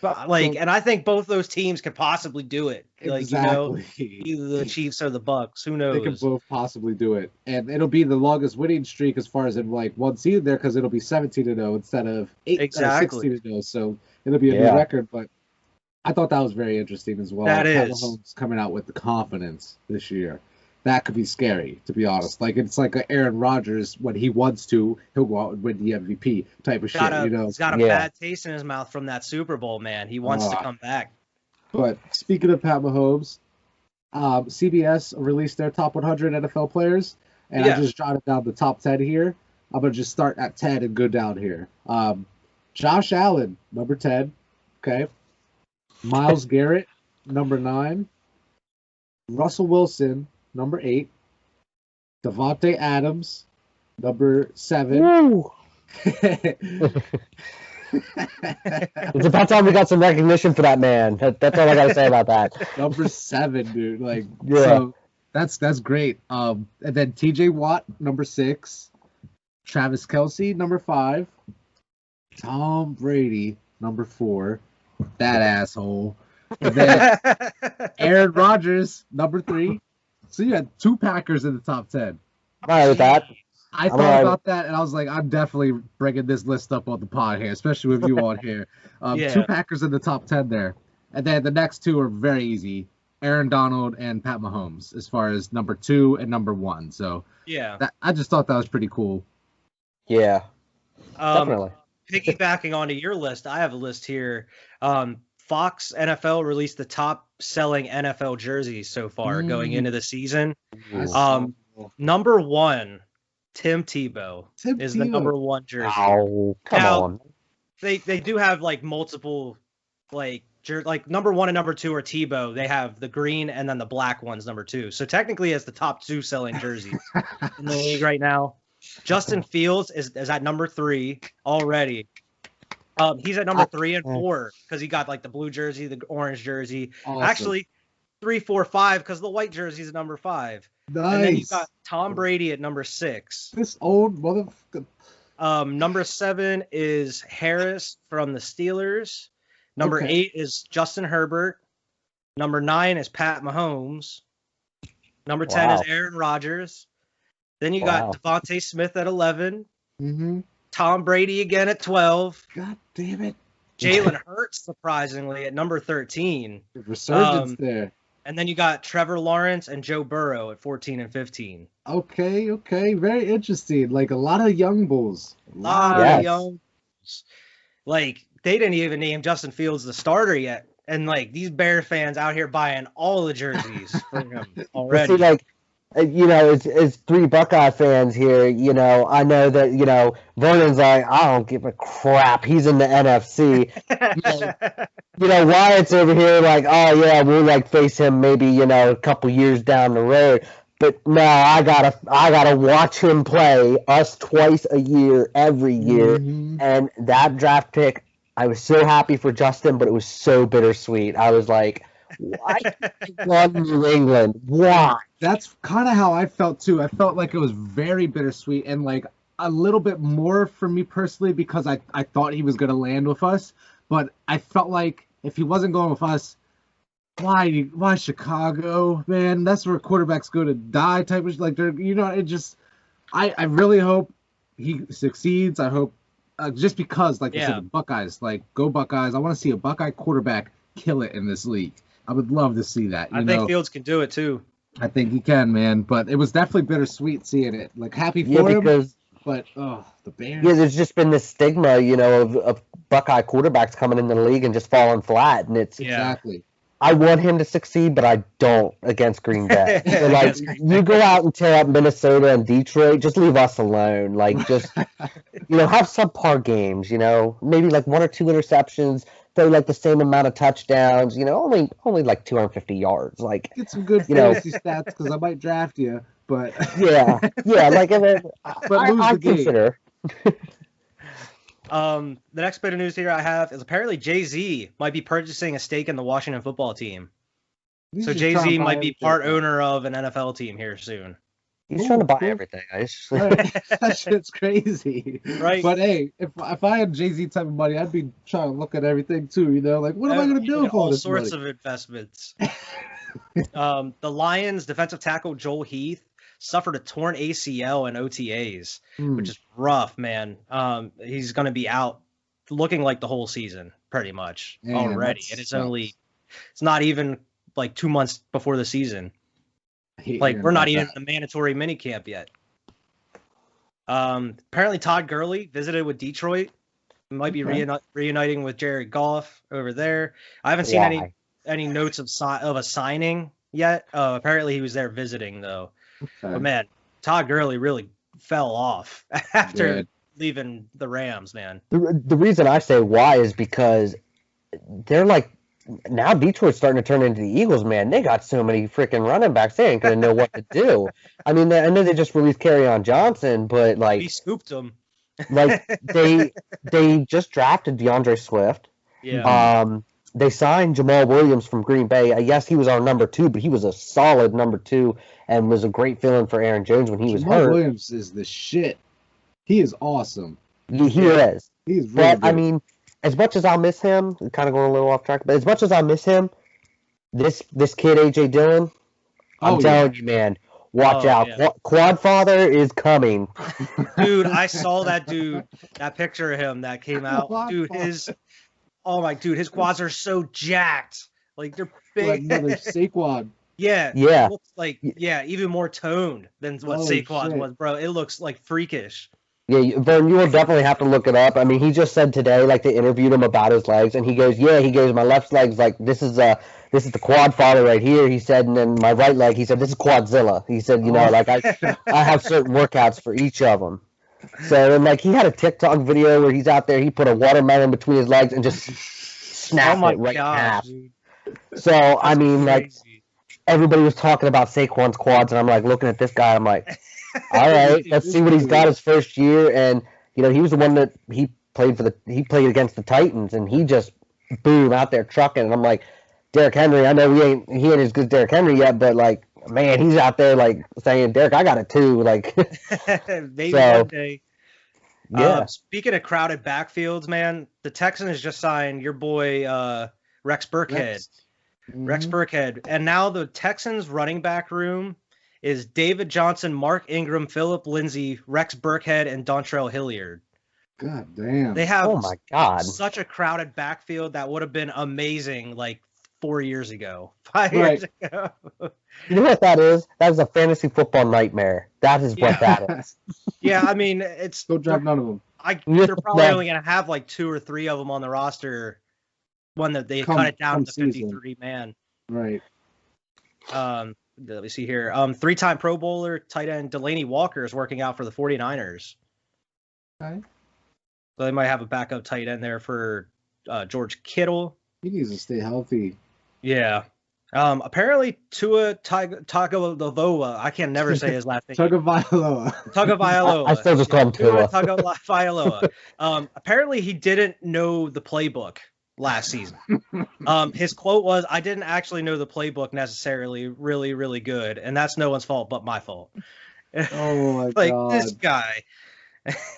but, like, and I think both those teams could possibly do it. Like, you know, Exactly. either the Chiefs or the Bucks. Who They can knows? both possibly do it, and it'll be the longest winning streak as far as in like one season there, because it'll be 17-0 instead of 8 Exactly. 16-0. So it'll be a Yeah. new record. But I thought that was very interesting as well. That Pat is. Mahomes coming out with the confidence this year. That could be scary, to be honest. Like it's like a Aaron Rodgers, when he wants to, he'll go out and win the MVP type of shit. You know. He's got a Yeah. bad taste in his mouth from that Super Bowl, man. He wants to Ah. come back. But speaking of Pat Mahomes, CBS released their top 100 NFL players, and Yeah. I just jotted down the top 10 here. I'm going to just start at 10 and go down here. Josh Allen, number 10. Okay. Myles Garrett, number 9. Russell Wilson, number 8. Devontae Adams, number 7. Woo. It's about time we got some recognition for that man. That's all I gotta say about that. Number 7, dude. Like, Yeah. so that's great. And then TJ Watt, number 6. Travis Kelce, number 5. Tom Brady, number 4. That asshole. And then Aaron Rodgers, number 3. So you had 2 Packers in the top 10. All right with that. I thought right. about that, and I was like, I'm definitely bringing this list up on the pod here, especially with you on here. Yeah. 2 Packers in the top 10 there. And then the next 2 are very easy. Aaron Donald and Pat Mahomes, as far as number 2 and number 1. So Yeah. I just thought that was pretty cool. Yeah, definitely. Piggybacking onto your list, I have a list here. Fox NFL released the top selling NFL jerseys so far going into the season. Number 1, Tim Tebow Tim is the Tebow. number 1 jersey. Oh, come Now- on. They do have like multiple like number 1 and number 2 are Tebow. They have the green and then the black one's number 2. So technically it's the top 2 selling jerseys in the league right now. Justin Fields is at number 3 already. He's at number 3 and 4 because he got like the blue jersey, the orange jersey. Awesome. Actually, 3, 4, 5 because the white jersey is at number 5. Nice. And then you got Tom Brady at number 6. This old motherfucker. Number 7 is Harris from the Steelers. Number Okay. 8 is Justin Herbert. Number 9 is Pat Mahomes. Number 10 is Wow. Aaron Rodgers. Then you Wow. got Devontae Smith at 11. Mm-hmm. Tom Brady again at 12. God damn it. Jalen Hurts, surprisingly, at number 13. The resurgence Um, there. And then you got Trevor Lawrence and Joe Burrow at 14 and 15. Okay, very interesting. Like a lot of young bulls. A lot Yes. of young. Like they didn't even name Justin Fields the starter yet, and like these Bear fans out here buying all the jerseys for him But already. see, like, it's three Buckeye fans here. I know that, Vernon's like, I don't give a crap. He's in the NFC. Wyatt's over here like, oh yeah, we'll like face him maybe, a couple years down the road. But no, I gotta watch him play us twice a year, every year. Mhm. And that draft pick, I was so happy for Justin, but it was so bittersweet. I was like, why on New England? Why? That's kind of how I felt too. I felt like it was very bittersweet and like a little bit more for me personally because I thought he was going to land with us. But I felt like if he wasn't going with us, why Chicago, man? That's where quarterbacks go to die type of like, it just, I really hope he succeeds. I hope just because, like you said, the Buckeyes, like go Buckeyes. I want to see a Buckeye quarterback kill it in this league. I would love to see that. I think Fields can do it too. I think he can, man. But it was definitely bittersweet seeing it. Like happy for him, because but the Bears. yeah, there's just been this stigma, of Buckeye quarterbacks coming into the league and just falling flat, and it's Exactly. I want him to succeed, but I don't against Green Bay. So, like, you go out and tear up Minnesota and Detroit, just leave us alone. Like, just, have subpar games, maybe like 1 or 2 interceptions, throw like the same amount of touchdowns, only like 250 yards. Like, Get some good fantasy stats because I might draft you, but yeah, like, I mean, But lose I the game. consider. The next bit of news here I have is apparently Jay-Z might be purchasing a stake in the Washington football team. he's So just trying to Jay-Z buy might be everything. part owner of an NFL team here soon. He's trying to buy cool. everything. Right. That shit's crazy. Right. But hey, if I had Jay-Z type of money, I'd be trying to look at everything too. Like, what am I gonna do Look with at all all this sorts money? of investments. The Lions defensive tackle Joel Heath suffered a torn ACL in OTAs, which is rough, man. He's going to be out looking like the whole season pretty much Man, already. that And it's sucks. it's not even like 2 months before the season. I hate Like hearing we're not about even that. in the mandatory minicamp yet. Apparently Todd Gurley visited with Detroit. Might be Okay. reuniting with Jared Goff over there. I haven't seen any notes of a signing yet. Apparently he was there visiting though. Okay. But man, Todd Gurley really fell off after Good. leaving the Rams, man. The reason I say why is because they're like, now Detroit's starting to turn into the Eagles, man. They got so many freaking running backs, they ain't gonna know what to do. I mean, I know they just released Kerryon Johnson, but He like scooped him. they just drafted DeAndre Swift. Yeah. They signed Jamal Williams from Green Bay. Yes, he was our number 2, but he was a solid number 2 and was a great feeling for Aaron Jones when he was Jamal hurt. Williams is the shit. He is awesome. He is. He is really But good. I mean, as much as I'll miss him, kind of going a little off track, but as much as I miss him, this kid AJ Dillon, I'm telling you, man, watch out. Yeah. Quad father is coming. Dude, I saw that picture of him that came out. Dude, his quads are so jacked. Like they're like big. another Saquon. Yeah. Yeah. It looks like even more toned than what Holy Saquon shit. was, bro. It looks like freakish. Yeah, Vern, you will definitely have to look it up. I mean, he just said today, like they interviewed him about his legs, and he goes, my left leg's like this is the quad father right here. He said, and then my right leg, he said, this is Quadzilla. He said, like I have certain workouts for each of them. So, and like he had a TikTok video where he's out there, he put a watermelon between his legs and just snapped it right in half. Dude. So, I mean, like Crazy. everybody was talking about Saquon's quads, and I'm like looking at this guy, I'm like, all right, let's see what he's got his first year. And he was the one that he played against the Titans, and he just boom out there trucking. And I'm like, Derrick Henry, I know he ain't as good as Derrick Henry yet, but like, man, he's out there like saying, Derrick, I got it too. Like, Maybe So, one day. yeah, Speaking of crowded backfields, man, the Texans just signed your boy Rex Burkhead. Rex Burkhead. And now the Texans running back room is David Johnson, Mark Ingram, Philip Lindsay, Rex Burkhead, and Dontrell Hilliard. God damn. They have oh my God. such a crowded backfield that would have been amazing like 4 years ago, 5 Right. years ago. You know what that is? That is a fantasy football nightmare. That is what that is. Yeah, I mean, it's Don't draft none of them. they're probably only going to have like 2 or 3 of them on the roster when they cut it down to 53 man. Right. Let me see here. 3-time Pro Bowler tight end Delaney Walker is working out for the 49ers. Okay. So they might have a backup tight end there for George Kittle. He needs to stay healthy. Yeah. Apparently Tua Tagovailoa. I can never say his last name. Tagovailoa. I still just call him Tua. Tagovailoa. Apparently he didn't know the playbook last season. His quote was, "I didn't actually know the playbook necessarily really, really good, and that's no one's fault but my fault." Oh my like god. this guy.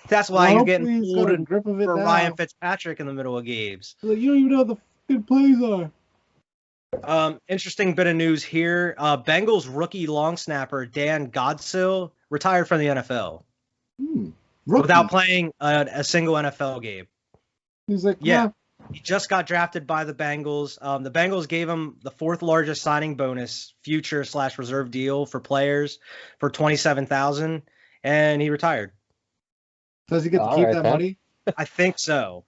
That's why he's getting pulled in grip of it for now. Ryan Fitzpatrick in the middle of games. Like, you don't even know what the fucking plays are. Interesting bit of news here. Bengals rookie long snapper Dan Godsill retired from the NFL without playing a single NFL game. He's like, yeah. He just got drafted by the Bengals. The Bengals gave him the 4th largest signing bonus, future/reserve deal for players for $27,000, and he retired. Does he get to keep that money? I think so.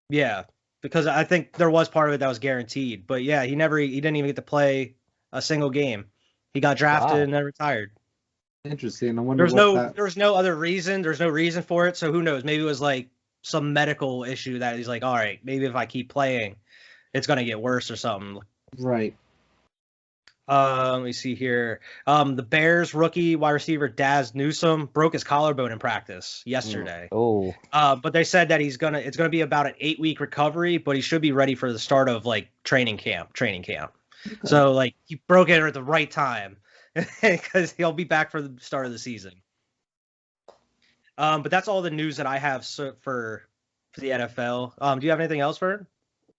Yeah, because I think there was part of it that was guaranteed. But yeah, he didn't even get to play a single game. He got drafted and then retired. Interesting. I wonder there was no other reason. There's no reason for it. So who knows? Maybe it was like some medical issue that he's like, all right, maybe if I keep playing, it's gonna get worse or something. Right. Let me see here. The Bears rookie wide receiver Daz Newsome broke his collarbone in practice yesterday. But they said that it's gonna be about an 8-week recovery, but he should be ready for the start of like training camp. Okay. So like he broke it at the right time because he'll be back for the start of the season. But that's all the news that I have for the NFL. Do you have anything else for it?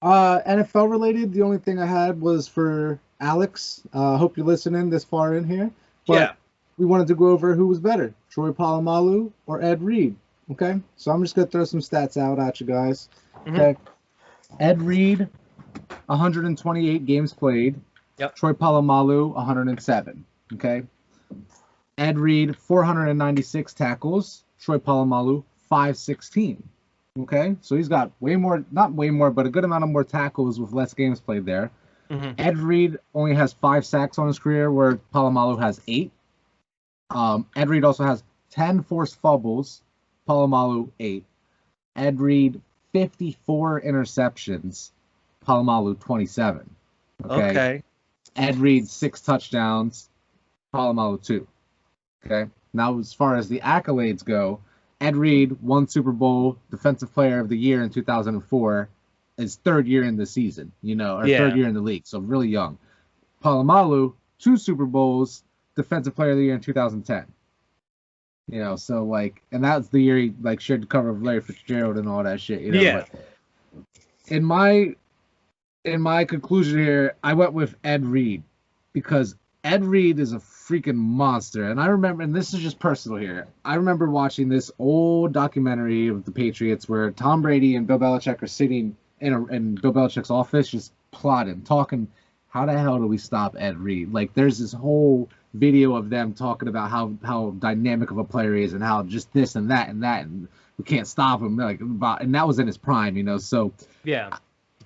NFL related, the only thing I had was for Alex. Hope you're listening this far in here. But we wanted to go over who was better, Troy Polamalu or Ed Reed. Okay, so I'm just going to throw some stats out at you guys. Okay, Ed Reed, 128 games played. Yep. Troy Polamalu, 107. Okay. Ed Reed, 496 tackles. Troy Polamalu, 516. Okay, so he's got not way more, but a good amount of more tackles with less games played there. Ed Reed only has 5 sacks on his career, where Polamalu has 8. Ed Reed also has 10 forced fumbles. Polamalu 8. Ed Reed 54 interceptions. Polamalu 27. Okay. Ed Reed 6 touchdowns. Polamalu 2. Okay. Now, as far as the accolades go, Ed Reed won Super Bowl Defensive Player of the Year in 2004. His 3rd year in the season, or 3rd year in the league, so really young. Polamalu, 2 Super Bowls, Defensive Player of the Year in 2010. So like, and that's the year he like shared the cover of Larry Fitzgerald and all that shit. But in my conclusion here, I went with Ed Reed because Ed Reed is a freaking monster. And I remember, and this is just personal here, I remember watching this old documentary of the Patriots where Tom Brady and Bill Belichick are sitting in Bill Belichick's office just plotting, talking, how the hell do we stop Ed Reed? Like, there's this whole video of them talking about how dynamic of a player he is and how just this and that, and we can't stop him. And that was in his prime, so yeah.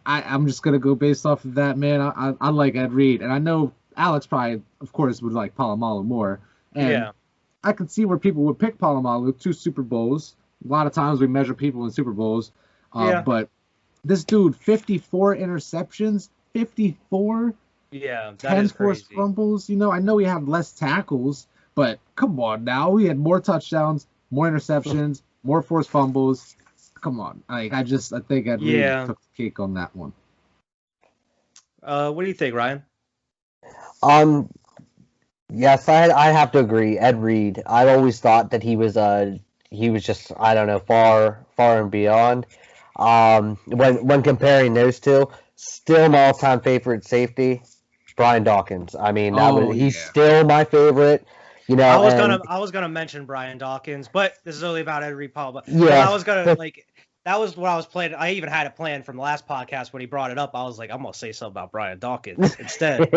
I'm just going to go based off of that, man. I like Ed Reed. And I know Alex probably, of course, would like Polamalu more. And I can see where people would pick Polamalu. 2 Super Bowls. A lot of times we measure people in Super Bowls. But this dude, 54 interceptions. 54? Yeah, that 10 is crazy. forced fumbles. I know he had less tackles, but come on now. He had more touchdowns, more interceptions, more forced fumbles. Come on. I think Ed Reed took the cake on that one. What do you think, Ryan? Yes, I have to agree. Ed Reed. I always thought that he was just, I don't know, far and beyond. When comparing those two, still my all-time favorite safety, Brian Dawkins. I mean, he's still my favorite. I was gonna mention Brian Dawkins, but this is only about Ed Reed, Paul. But I was gonna that was what I was planning. I even had it planned from the last podcast when he brought it up. I was like, I'm gonna say something about Brian Dawkins instead.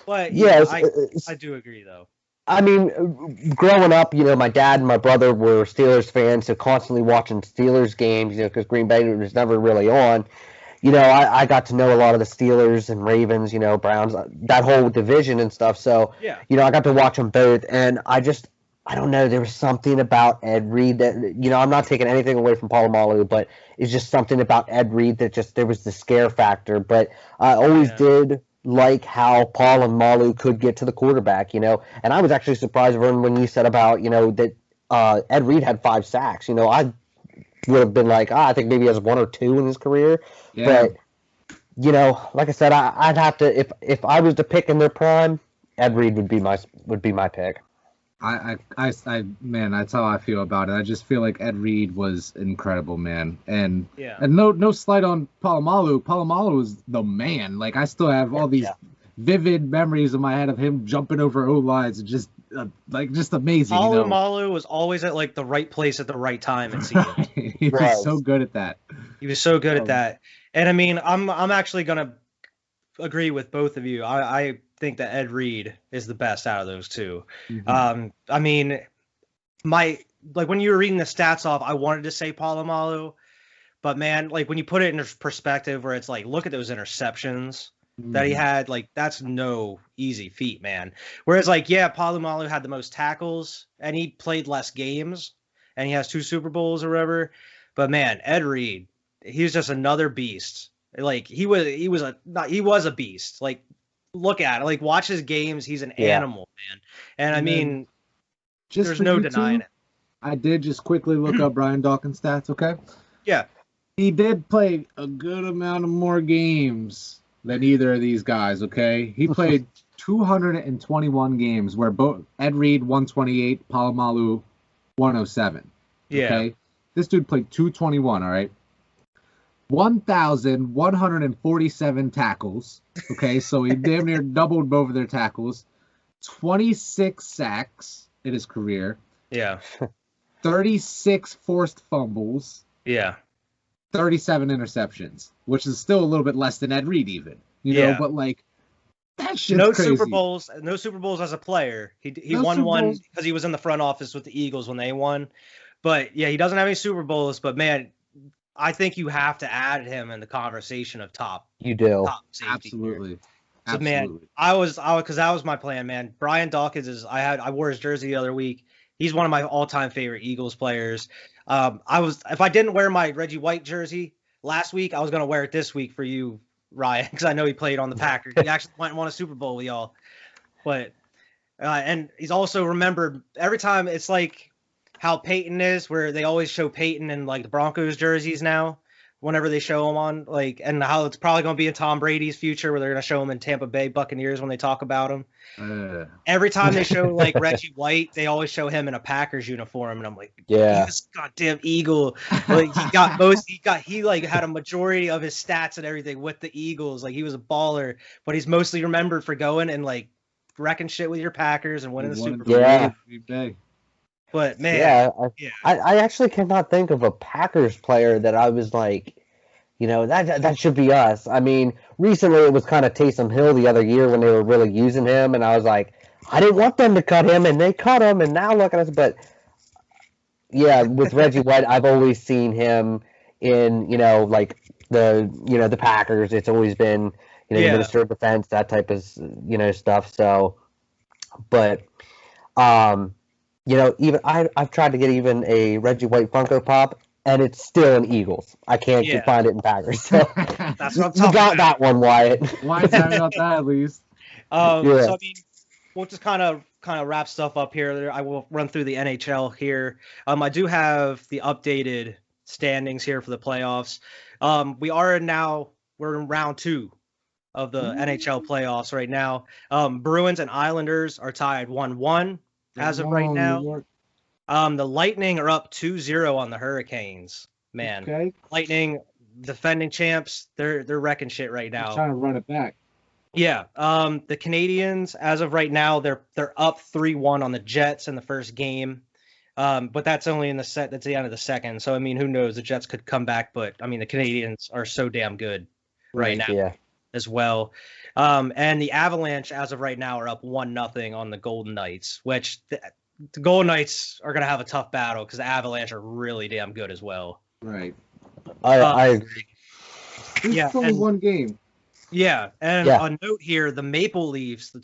But Yeah, I do agree though. I mean, growing up, my dad and my brother were Steelers fans, so constantly watching Steelers games, because Green Bay was never really on. I got to know a lot of the Steelers and Ravens, Browns, that whole division and stuff. So, Yeah. I got to watch them both, and I don't know, there was something about Ed Reed that, I'm not taking anything away from Polamalu, but it's just something about Ed Reed that there was the scare factor. But I always did like how Polamalu could get to the quarterback, and I was actually surprised when you said about, that Ed Reed had 5 sacks. I would have been like, I think maybe he has 1 or 2 in his career. Yeah. But, like I said, I'd have to, if I was to pick in their prime, Ed Reed would be my pick. Man, that's how I feel about it. I just feel like Ed Reed was incredible, man. And no slight on Polamalu. Polamalu was the man. Like, I still have all these vivid memories in my head of him jumping over O-lines and just amazing. Polamalu was always at like the right place at the right time. It seemed. He was so good at that. He was so good at that. And I mean, I'm actually gonna agree with both of you. I think that Ed Reed is the best out of those two. Mm-hmm. I mean, when you were reading the stats off, I wanted to say Polamalu, but man, like when you put it in perspective, where it's like, look at those interceptions that he had, like that's no easy feat, man. Whereas like, Polamalu had the most tackles and he played less games and he has 2 Super Bowls or whatever. But man, Ed Reed, he was just another beast. Like he was a beast. Like, look at it. Like, watch his games. He's an animal, man. And I mean, there's no denying it. I did just quickly look up Brian Dawkins' stats, okay? Yeah. He did play a good amount of more games than either of these guys, okay? He played 221 games, where both Ed Reed 128, Polamalu 107. Yeah. Okay? This dude played 221, all right? 1,147 tackles. Okay, so he damn near doubled both of their tackles. 26 sacks in his career. Yeah. 36 forced fumbles. Yeah. 37 interceptions, which is still a little bit less than Ed Reed even. You know, but like that shit's crazy. No Super Bowls as a player. He won one because he was in the front office with the Eagles when they won. But yeah, he doesn't have any Super Bowls, but man, I think you have to add him in the conversation of top. You do. Top safety. Absolutely. So man, because that was my plan, man. Brian Dawkins I wore his jersey the other week. He's one of my all-time favorite Eagles players. If I didn't wear my Reggie White jersey last week, I was gonna wear it this week for you, Ryan, because I know he played on the Packers. He actually went and won a Super Bowl with y'all. But and he's also remembered every time. It's like how Peyton is, where they always show Peyton in like the Broncos jerseys now, whenever they show him on, like, and how it's probably going to be in Tom Brady's future, where they're going to show him in Tampa Bay Buccaneers when they talk about him. Every time they show like Reggie White, they always show him in a Packers uniform, and I'm like, this goddamn Eagle. Like he had a majority of his stats and everything with the Eagles. Like, he was a baller, but he's mostly remembered for going and like wrecking shit with your Packers and winning the Super Bowl. Yeah. But man, I actually cannot think of a Packers player that I was like, that should be us. I mean, recently it was kind of Taysom Hill the other year when they were really using him, and I was like, I didn't want them to cut him, and they cut him, and now look at us. But yeah, with Reggie White, I've always seen him in, like the Packers. It's always been, Minister of Defense, that type of, stuff. So, but, even I've tried to get even a Reggie White Funko Pop, and it's still in Eagles. I can't find it in Packers. So that's what I'm talking you got about. that one, Wyatt. Wyatt's having about that at least. So I mean, we'll just kind of wrap stuff up here. I will run through the NHL here. I do have the updated standings here for the playoffs. We're in round 2 of the NHL playoffs right now. Bruins and Islanders are tied 1-1 as of right now. The Lightning are up 2-0 on the Hurricanes. Man, Lightning, defending champs, they're wrecking shit right now. They're trying to run it back. Yeah. The Canadians, as of right now, they're up 3-1 on the Jets in the first game. But that's only in the set. That's the end of the second. So I mean, who knows? The Jets could come back, but I mean, the Canadians are so damn good right now Yeah. as well. And the Avalanche, as of right now, are up 1-0 on the Golden Knights, which the Golden Knights are gonna have a tough battle because the Avalanche are really damn good as well. Right. I agree. It's only one game. Yeah, and Yeah. a note here: the Maple Leafs,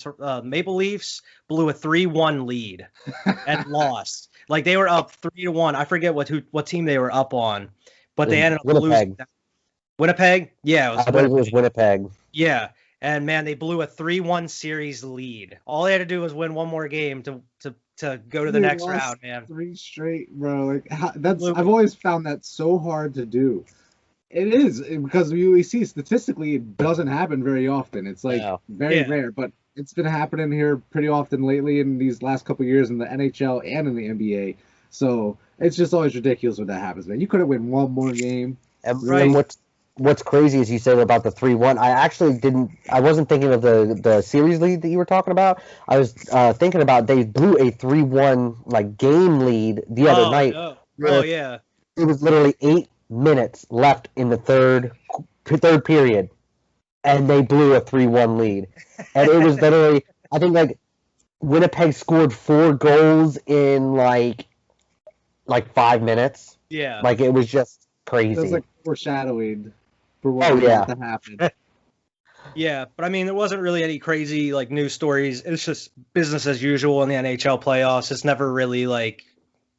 Maple Leafs blew a 3-1 lead and lost. Like they were up 3-1. I forget what team they were up on, but they ended up losing. Winnipeg? Yeah, I believe it was Winnipeg. Yeah, and man, they blew a 3-1 series lead. All they had to do was win one more game to go to the next round, man. 3 straight, bro. Like I've always found that so hard to do. It is because we see statistically it doesn't happen very often. It's like very rare, but it's been happening here pretty often lately in these last couple of years in the NHL and in the NBA. So it's just always ridiculous when that happens, man. You could have won one more game. And what's crazy is you said about the 3-1. I wasn't thinking of the series lead that you were talking about. I was thinking about they blew a 3-1 like game lead the other night. No. Oh yeah. It was literally 8 minutes left in the third period, and they blew a 3-1 lead. And it was literally, I think like Winnipeg scored 4 goals in like 5 minutes. Yeah. Like it was just crazy. It was like foreshadowing for what was about to happen. Yeah, but I mean, there wasn't really any crazy like news stories. It's just business as usual in the NHL playoffs. It's never really like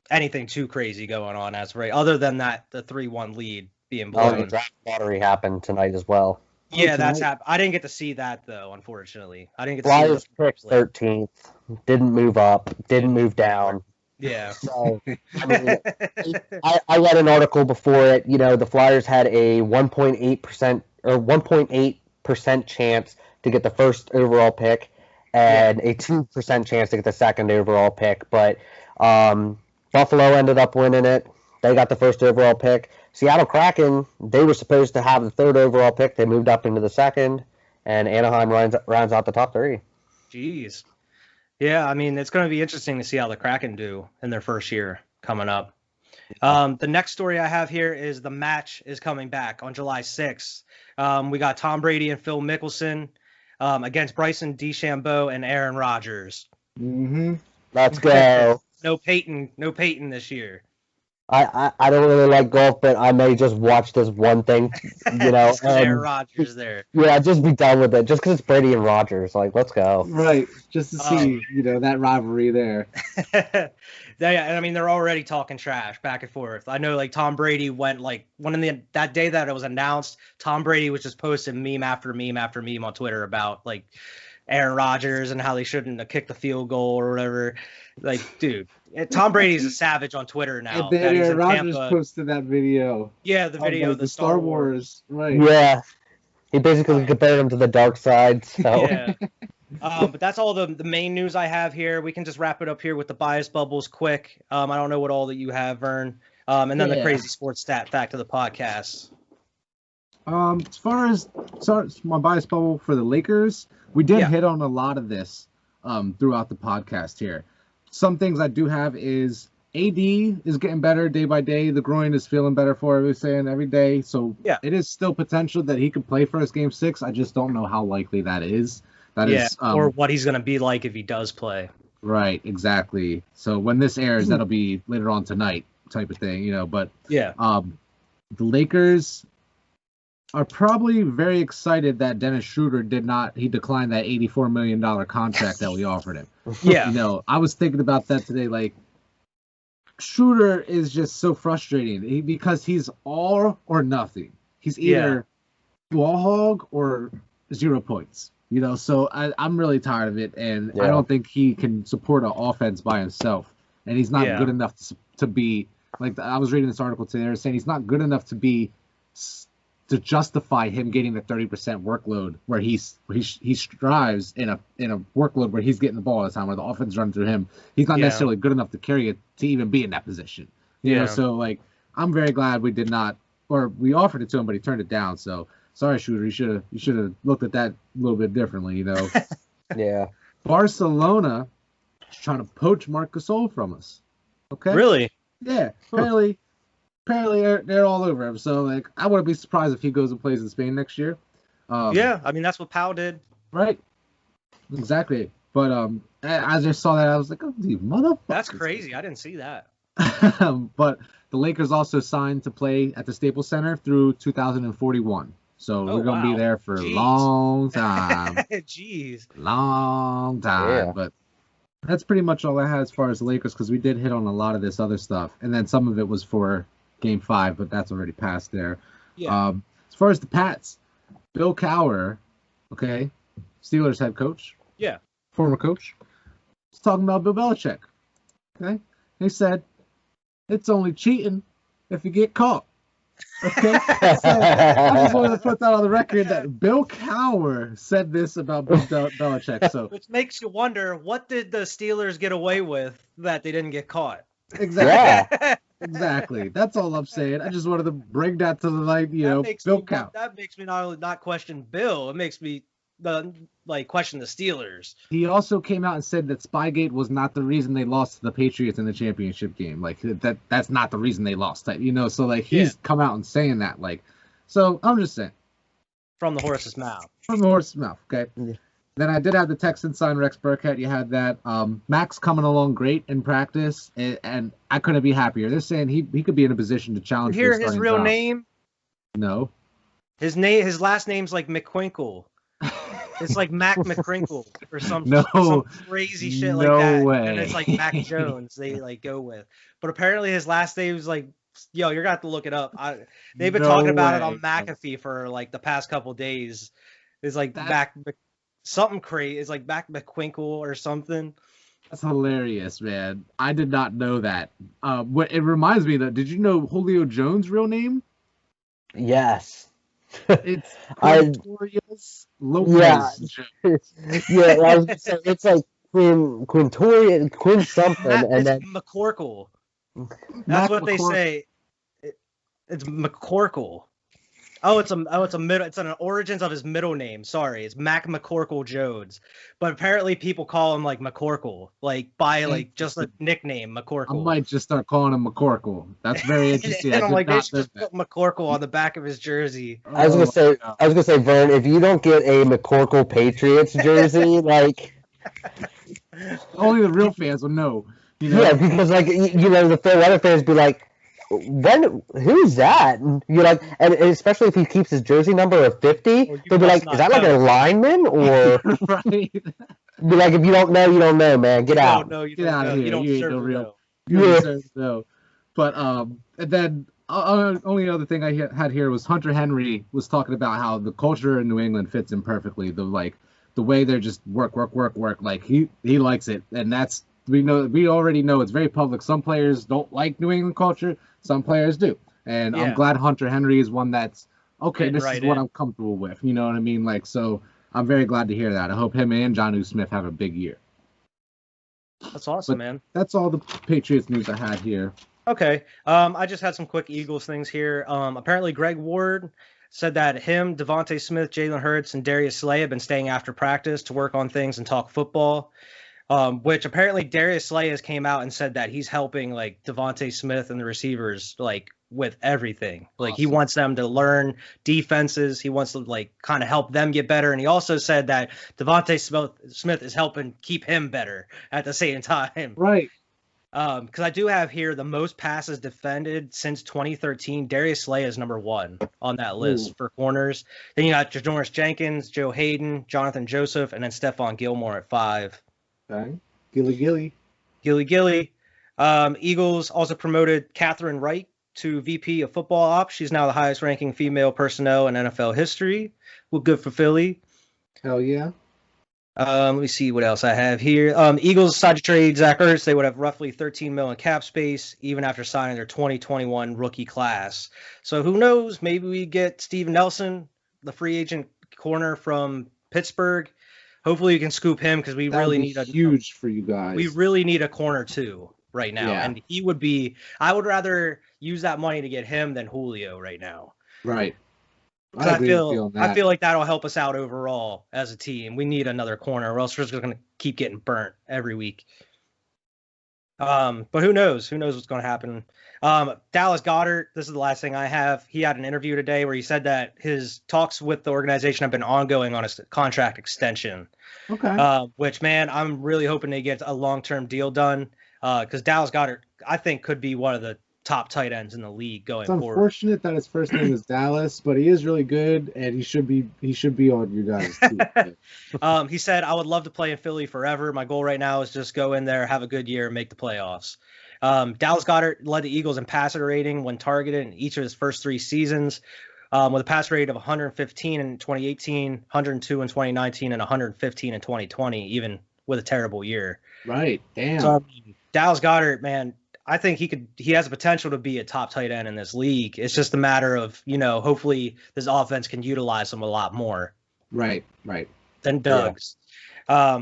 anything too crazy going on as right, other than the 3-1 lead being blown. The draft lottery happened tonight as well. Yeah, that's happened. I didn't get to see that though, unfortunately. I didn't get to Flyers see picked 13th, didn't move up, didn't move down. Yeah. So, I mean, I read an article before it. You know, the Flyers had a 1.8% or 1.8% chance to get the first overall pick, and a 2% chance to get the second overall pick. But Buffalo ended up winning it. They got the first overall pick. Seattle Kraken, they were supposed to have the third overall pick. They moved up into the second, and Anaheim rounds out the top 3. Jeez. Yeah, I mean, it's going to be interesting to see how the Kraken do in their first year coming up. The next story I have here is the match is coming back on July 6th. We got Tom Brady and Phil Mickelson against Bryson DeChambeau and Aaron Rodgers. Mm-hmm. Let's go. No Peyton this year. I don't really like golf, but I may just watch this one thing, you know. Aaron Rodgers there. Yeah, just be done with it. Just because it's Brady and Rodgers, like, let's go. Right, just to see, that rivalry there. I mean, they're already talking trash back and forth. I know, like, Tom Brady went, like, that day that it was announced, Tom Brady was just posting meme after meme after meme on Twitter about, like, Aaron Rodgers and how they shouldn't have kicked the field goal or whatever. Like, dude, Tom Brady's a savage on Twiter now. And then Aaron Rodgers posted that video. Yeah, the video of the Star Wars. Right. Yeah. He basically compared him to the dark side. So. Yeah. But that's all the main news I have here. We can just wrap it up here with the bias bubbles quick. I don't know what all that you have, Vern. And then the crazy sports stat fact of the podcast. As far as my bias bubble for the Lakers, we did hit on a lot of this throughout the podcast here. Some things I do have is AD is getting better day by day. The groin is feeling better for everything every day. So it is still potential that he could play for us Game 6. I just don't know how likely that is. Or what he's going to be like if he does play. Right, exactly. So when this airs, that'll be later on tonight type of thing, But the Lakers are probably very excited that Dennis Schroeder declined that $84 million contract that we offered him. Yeah. I was thinking about that today. Like, Schroeder is just so frustrating because he's all or nothing. He's either ball hog or 0 points. So I'm really tired of it, and I don't think he can support an offense by himself. And he's not good enough to be, like, I was reading this article today, they were saying he's not good enough to justify him getting the 30% workload where he strives in a workload where he's getting the ball all the time, where the offense runs through him. He's not necessarily good enough to carry it to even be in that position. You know, so like I'm very glad we did not, or we offered it to him, but he turned it down. So sorry, Shooter, you should have looked at that a little bit differently. Yeah. Barcelona is trying to poach Marc Gasol from us. Okay. Really? Yeah. Apparently they're all over him. So like, I wouldn't be surprised if he goes and plays in Spain next year. Yeah, I mean that's what Powell did. Right. Exactly. But I just saw that, I was like, oh, you motherfucker. That's crazy. I didn't see that. But the Lakers also signed to play at the Staples Center through 2041. So we're gonna be there for a long time. Jeez. Long time. Yeah. But that's pretty much all I had as far as the Lakers, because we did hit on a lot of this other stuff. And then some of it was for Game 5, but that's already passed there. Yeah. As far as the Pats, Bill Cowher, okay, Steelers head coach. Yeah. Former coach. Was talking about Bill Belichick. Okay? He said, it's only cheating if you get caught. Okay? So I just wanted to put that on the record that Bill Cowher said this about Bill Belichick. So Which makes you wonder, what did the Steelers get away with that they didn't get caught? exactly. Yeah. Exactly. That's all I'm saying. I just wanted to bring that to the light, Bill Cowher. That makes me not question Bill. It makes me question the Steelers. He also came out and said that Spygate was not the reason they lost to the Patriots in the championship game. Like that's not the reason they lost. So like he's come out and saying that. Like, so I'm just saying. From the horse's mouth. From the horse's mouth. Okay. Yeah. Then I did have the Texans sign Rex Burkhead. You had that. Max coming along great in practice, and I couldn't be happier. They're saying he could be in a position to challenge. You hear his real name? No. His last name's like McQuinkle. It's like Mac McCrinkle or some crazy shit like that. Way. And it's like Mac Jones they like go with. But apparently his last name was like, you're gonna have to look it up. They've been talking about it on McAfee for like the past couple days. It's like something crazy. It's like Mac McQuinkle or something. That's hilarious, man. I did not know that. What it reminds me that, did you know Julio Jones' real name? Yes. It's Quintorius Lopez. Yeah, I was gonna say, it's like Quin something, and then McCorkle. That's what they say. It's McCorkle. Oh, it's an origins of his middle name. Sorry, it's Mac McCorkle Jones. But apparently people call him like McCorkle, like by like just a nickname, McCorkle. I might just start calling him McCorkle. That's very interesting. And I'm like, they should just put McCorkle on the back of his jersey. I was gonna say, Vern, if you don't get a McCorkle Patriots jersey, like only the real fans will know. Yeah, because like the fair weather fans be like, who's that? And you're like, and especially if he keeps his jersey number of 50, they'll be like, is that like a lineman or? Right. Be like, if you don't know, you don't know, man. Get out. Get out of here. You don't deserve to know. You don't deserve to know. But and then only other thing I had here was Hunter Henry was talking about how the culture in New England fits him perfectly. The way they're just work. Like he likes it, and that's. We already know it's very public. Some players don't like New England culture. Some players do. And I'm glad Hunter Henry is one that's, okay, this is what I'm comfortable with. You know what I mean? Like, so I'm very glad to hear that. I hope him and Jonnu Smith have a big year. That's awesome, man. That's all the Patriots news I had here. Okay. I just had some quick Eagles things here. Apparently Greg Ward said that him, Devontae Smith, Jalen Hurts, and Darius Slay have been staying after practice to work on things and talk football. Which apparently Darius Slay has came out and said that he's helping like Devontae Smith and the receivers like with everything. Like he wants them to learn defenses. He wants to like kind of help them get better. And he also said that Devontae Smith is helping keep him better at the same time. Right. Because I do have here the most passes defended since 2013. Darius Slay is number 1 on that list for corners. Then you got Janoris Jenkins, Joe Hayden, Jonathan Joseph, and then Stephon Gilmore at 5. Okay. Gilly. Eagles also promoted Catherine Wright to VP of Football Ops. She's now the highest ranking female personnel in NFL history. Well, good for Philly. Hell yeah. Let me see what else I have here. Eagles decided to trade Zach Ertz. They would have roughly $13 million cap space, even after signing their 2021 rookie class. So who knows? Maybe we get Steven Nelson, the free agent corner from Pittsburgh. Hopefully you can scoop him because we really need a huge for you guys. We really need a corner too right now, and he would be. I would rather use that money to get him than Julio right now. Right. I feel like that'll help us out overall as a team. We need another corner, or else we're just going to keep getting burnt every week. But who knows? Who knows what's going to happen? Dallas Goddard, this is the last thing I have. He had an interview today where he said that his talks with the organization have been ongoing on a contract extension. Okay. Which, man, I'm really hoping they get a long-term deal done. Because Dallas Goddard, I think, could be one of the top tight ends in the league going It's forward. unfortunate that his first name is Dallas, but he is really good, and he should be on you guys' team. He said, I would love to play in Philly forever. My goal right now is just go in there, have a good year, and make the playoffs. Dallas Goddard led the Eagles in passer rating when targeted in each of his first 3 seasons, with a pass rate of 115 in 2018, 102 in 2019, and 115 in 2020, even with a terrible year. Right. Damn. So, Dallas Goddard, man, I think he has the potential to be a top tight end in this league. It's just a matter of, hopefully this offense can utilize him a lot more. Right. Than Doug's. Yeah.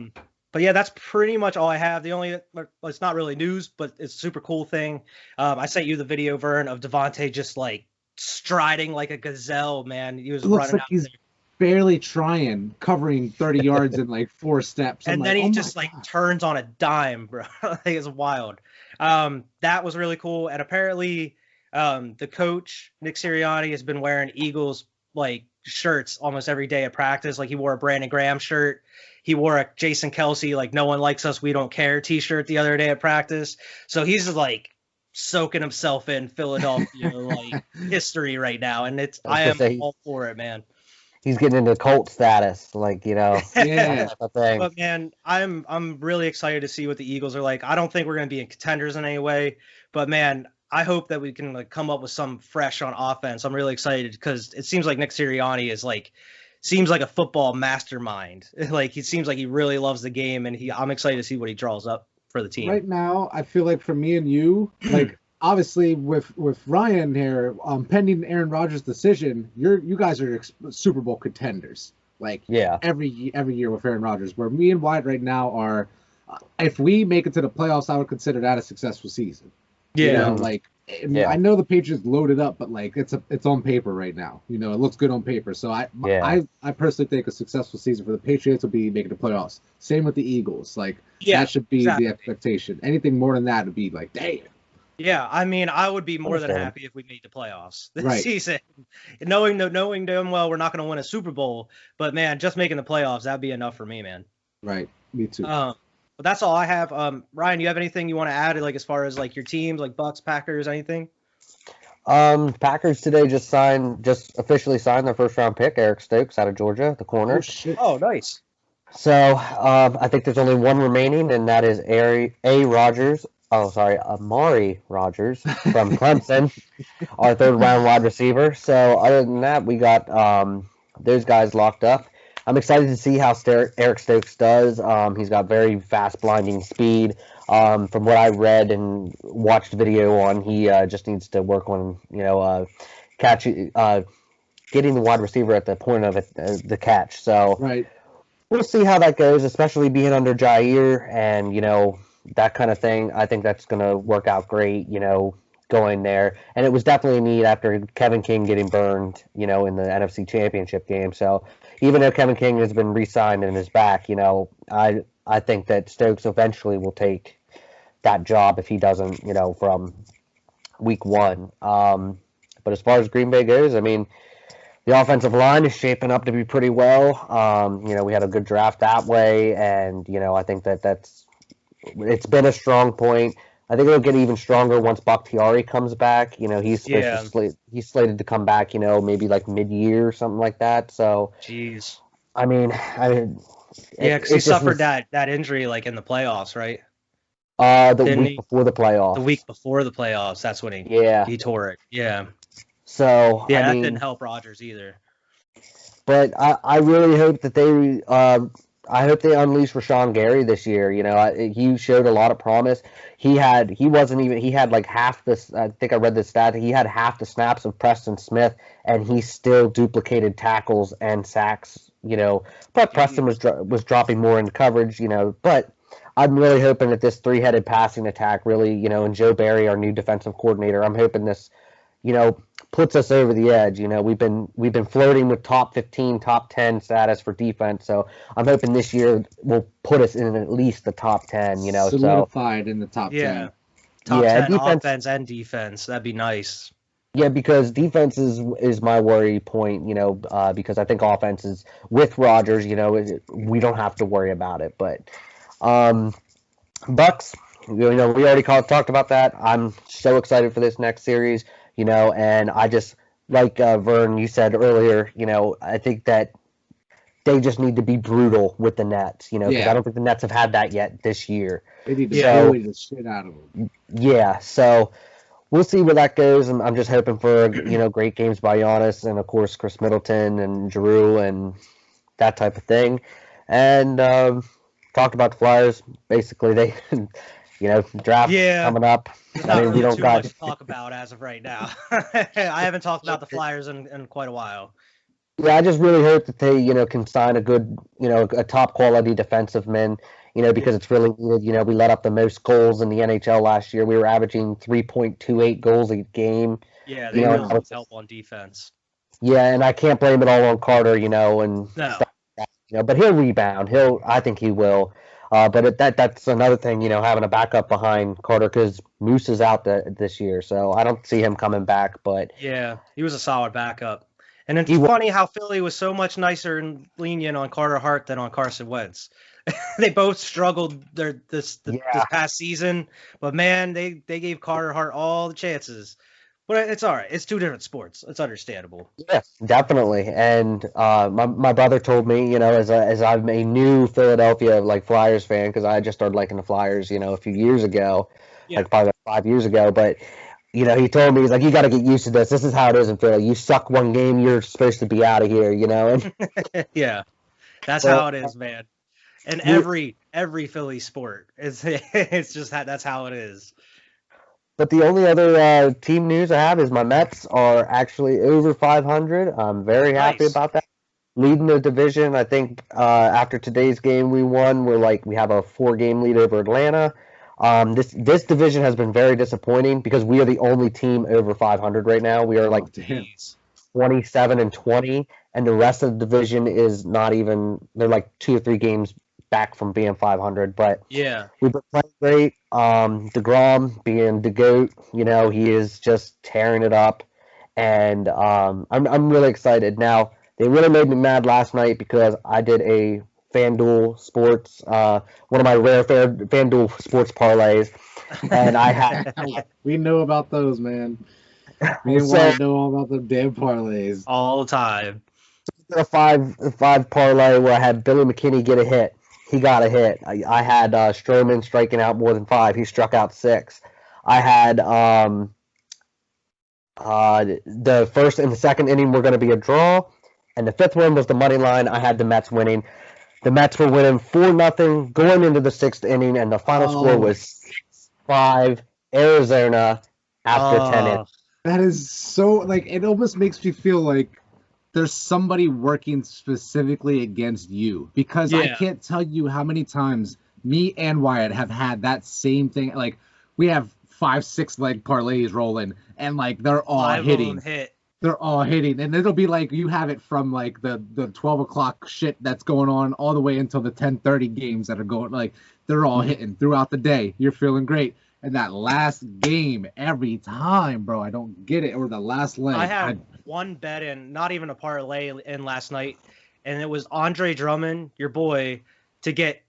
But yeah, that's pretty much all I have. The only, it's not really news, but it's a super cool thing. I sent you the video, Vern, of Devontae just like striding like a gazelle, man. He was running like out he's there. barely covering 30 yards in like 4 steps. And then he just like turns on a dime, bro. It's wild. That was really cool. And apparently the coach, Nick Sirianni, has been wearing Eagles like shirts almost every day at practice. Like he wore a Brandon Graham shirt. He wore a Jason Kelsey, like no one likes us, we don't care t-shirt the other day at practice. So he's just like soaking himself in Philadelphia like history right now. And I am all for it, man. He's getting into cult status, like, Yeah. that's the thing. But man, I'm really excited to see what the Eagles are like. I don't think we're going to be in contenders in any way, but man, I hope that we can like come up with some fresh on offense. I'm really excited because it seems like Nick Sirianni seems like a football mastermind. Like he seems like he really loves the game, and I'm excited to see what he draws up for the team. Right now, I feel like for me and you, like obviously with Ryan here, pending Aaron Rodgers' decision, you guys are Super Bowl contenders. Like every year with Aaron Rodgers. Where me and Wyatt right now are, if we make it to the playoffs, I would consider that a successful season. Yeah. I know the Patriots loaded up, but like it's on paper right now. It looks good on paper. So I personally think a successful season for the Patriots will be making the playoffs. Same with the Eagles. Like that should be the expectation. Anything more than that would be like, damn. Yeah, I mean, I would be more than happy if we made the playoffs this season. Knowing damn well we're not going to win a Super Bowl, but man, just making the playoffs, that'd be enough for me, man. Right, me too. But that's all I have. Ryan, you have anything you want to add, like as far as like your teams, like Bucks, Packers, anything? Packers today just officially signed their first round pick, Eric Stokes out of Georgia, the corner. Oh shit! Oh, nice. So I think there's only one remaining, and that is Amari Rodgers from Clemson, our 3rd round wide receiver. So other than that, we got those guys locked up. I'm excited to see how Eric Stokes does. He's got very fast, blinding speed. From what I read and watched video on, he just needs to work on, getting the wide receiver at the point of the catch. So we'll see how that goes, especially being under Jair and, that kind of thing. I think that's going to work out great, going there. And it was definitely neat after Kevin King getting burned, in the NFC Championship game. So even though Kevin King has been re-signed and is back, I think that Stokes eventually will take that job if he doesn't, from week 1. But as far as Green Bay goes, I mean, the offensive line is shaping up to be pretty well. We had a good draft that way, and, I think it's been a strong point. I think it'll get even stronger once Bakhtiari comes back. He's he's slated to come back, maybe like mid-year or something like that. So, jeez. I mean, because he suffered that injury like in the playoffs, right? Before the playoffs. The week before the playoffs, that's when he tore it. Yeah. So that didn't help Rodgers either. But I really hope that they unleash Rashawn Gary this year. He showed a lot of promise. He had like half this. I think I read the stat. He had half the snaps of Preston Smith, and he still duplicated tackles and sacks. But Preston was dropping more in coverage. But I'm really hoping that this 3-headed passing attack really, and Joe Barry, our new defensive coordinator, I'm hoping this puts us over the edge. We've been flirting with top 15, top 10 status for defense. So I'm hoping this year will put us in at least the top 10. Solidified in the top 10. Top Yeah, 10 defense- offense and defense. That'd be nice. Yeah, because defense is my worry point. Because I think offense is with Rodgers. We don't have to worry about it. But Bucks, we already talked about that. I'm so excited for this next series. And I just, like Vern, you said earlier, I think that they just need to be brutal with the Nets, because I don't think the Nets have had that yet this year. They need to bully the shit out of them. Yeah, so we'll see where that goes. I'm just hoping for, great games by Giannis and, of course, Chris Middleton and Giroux and that type of thing. And talked about the Flyers. Basically, they... draft coming up. We don't got much to talk about as of right now. I haven't talked about the Flyers in quite a while. Yeah, I just really hope that they, can sign a good, a top quality defensive man, because it's really needed. We let up the most goals in the NHL last year. We were averaging 3.28 goals a game. Yeah, they really need help on defense. Yeah, and I can't blame it all on Carter, and stuff like that, but he'll rebound. I think he will. But that's another thing, having a backup behind Carter, because Moose is out this year, so I don't see him coming back. But yeah, he was a solid backup. And it's funny how Philly was so much nicer and lenient on Carter Hart than on Carson Wentz. They both struggled this past season, but man, they gave Carter Hart all the chances. But it's all right. It's two different sports. It's understandable. Yeah, definitely. And my brother told me, as I'm a new Philadelphia Flyers fan, because I just started liking the Flyers, a few years ago, probably 5 years ago. But he told me, he's like, you got to get used to this. This is how it is in Philly. You suck one game, you're supposed to be out of here, And yeah, that's how it is, man. And every Philly sport, it's just that's how it is. But the only other team news I have is my Mets are actually over 500. I'm very happy about that. Leading the division, I think after today's game we won. We have a 4-game lead over Atlanta. This division has been very disappointing because we are the only team over 500 right now. We are 27-20, and the rest of the division is not even. They're 2 or 3 games back from being 500, but yeah, we've been playing great. DeGrom being the GOAT, he is just tearing it up, and I'm really excited. Now they really made me mad last night because I did a FanDuel Sports, one of my rare FanDuel Sports parlays, and I had. We know about those, man. We want to know all about them damn parlays all the time. A five parlay where I had Billy McKinney get a hit. He got a hit. I had Stroman striking out more than 5. He struck out 6. I had the first and the second inning were going to be a draw, and the 5th one was the money line. I had the Mets winning. The Mets were winning 4-0 going into the 6th inning, and the final score was 6-5 Arizona after 10 innings. That is so it almost makes me feel like there's somebody working specifically against you, because I can't tell you how many times me and Wyatt have had that same thing. We have 5-6 leg parlays rolling, and they're all hitting. They're all hitting, and it'll be you have it from the 12 o'clock shit that's going on all the way until the 10:30 games that are going. They're all hitting throughout the day. You're feeling great. And that last game, every time, bro, I don't get it. Or the last leg. I had one bet in, not even a parlay in last night, and it was Andre Drummond, your boy, to get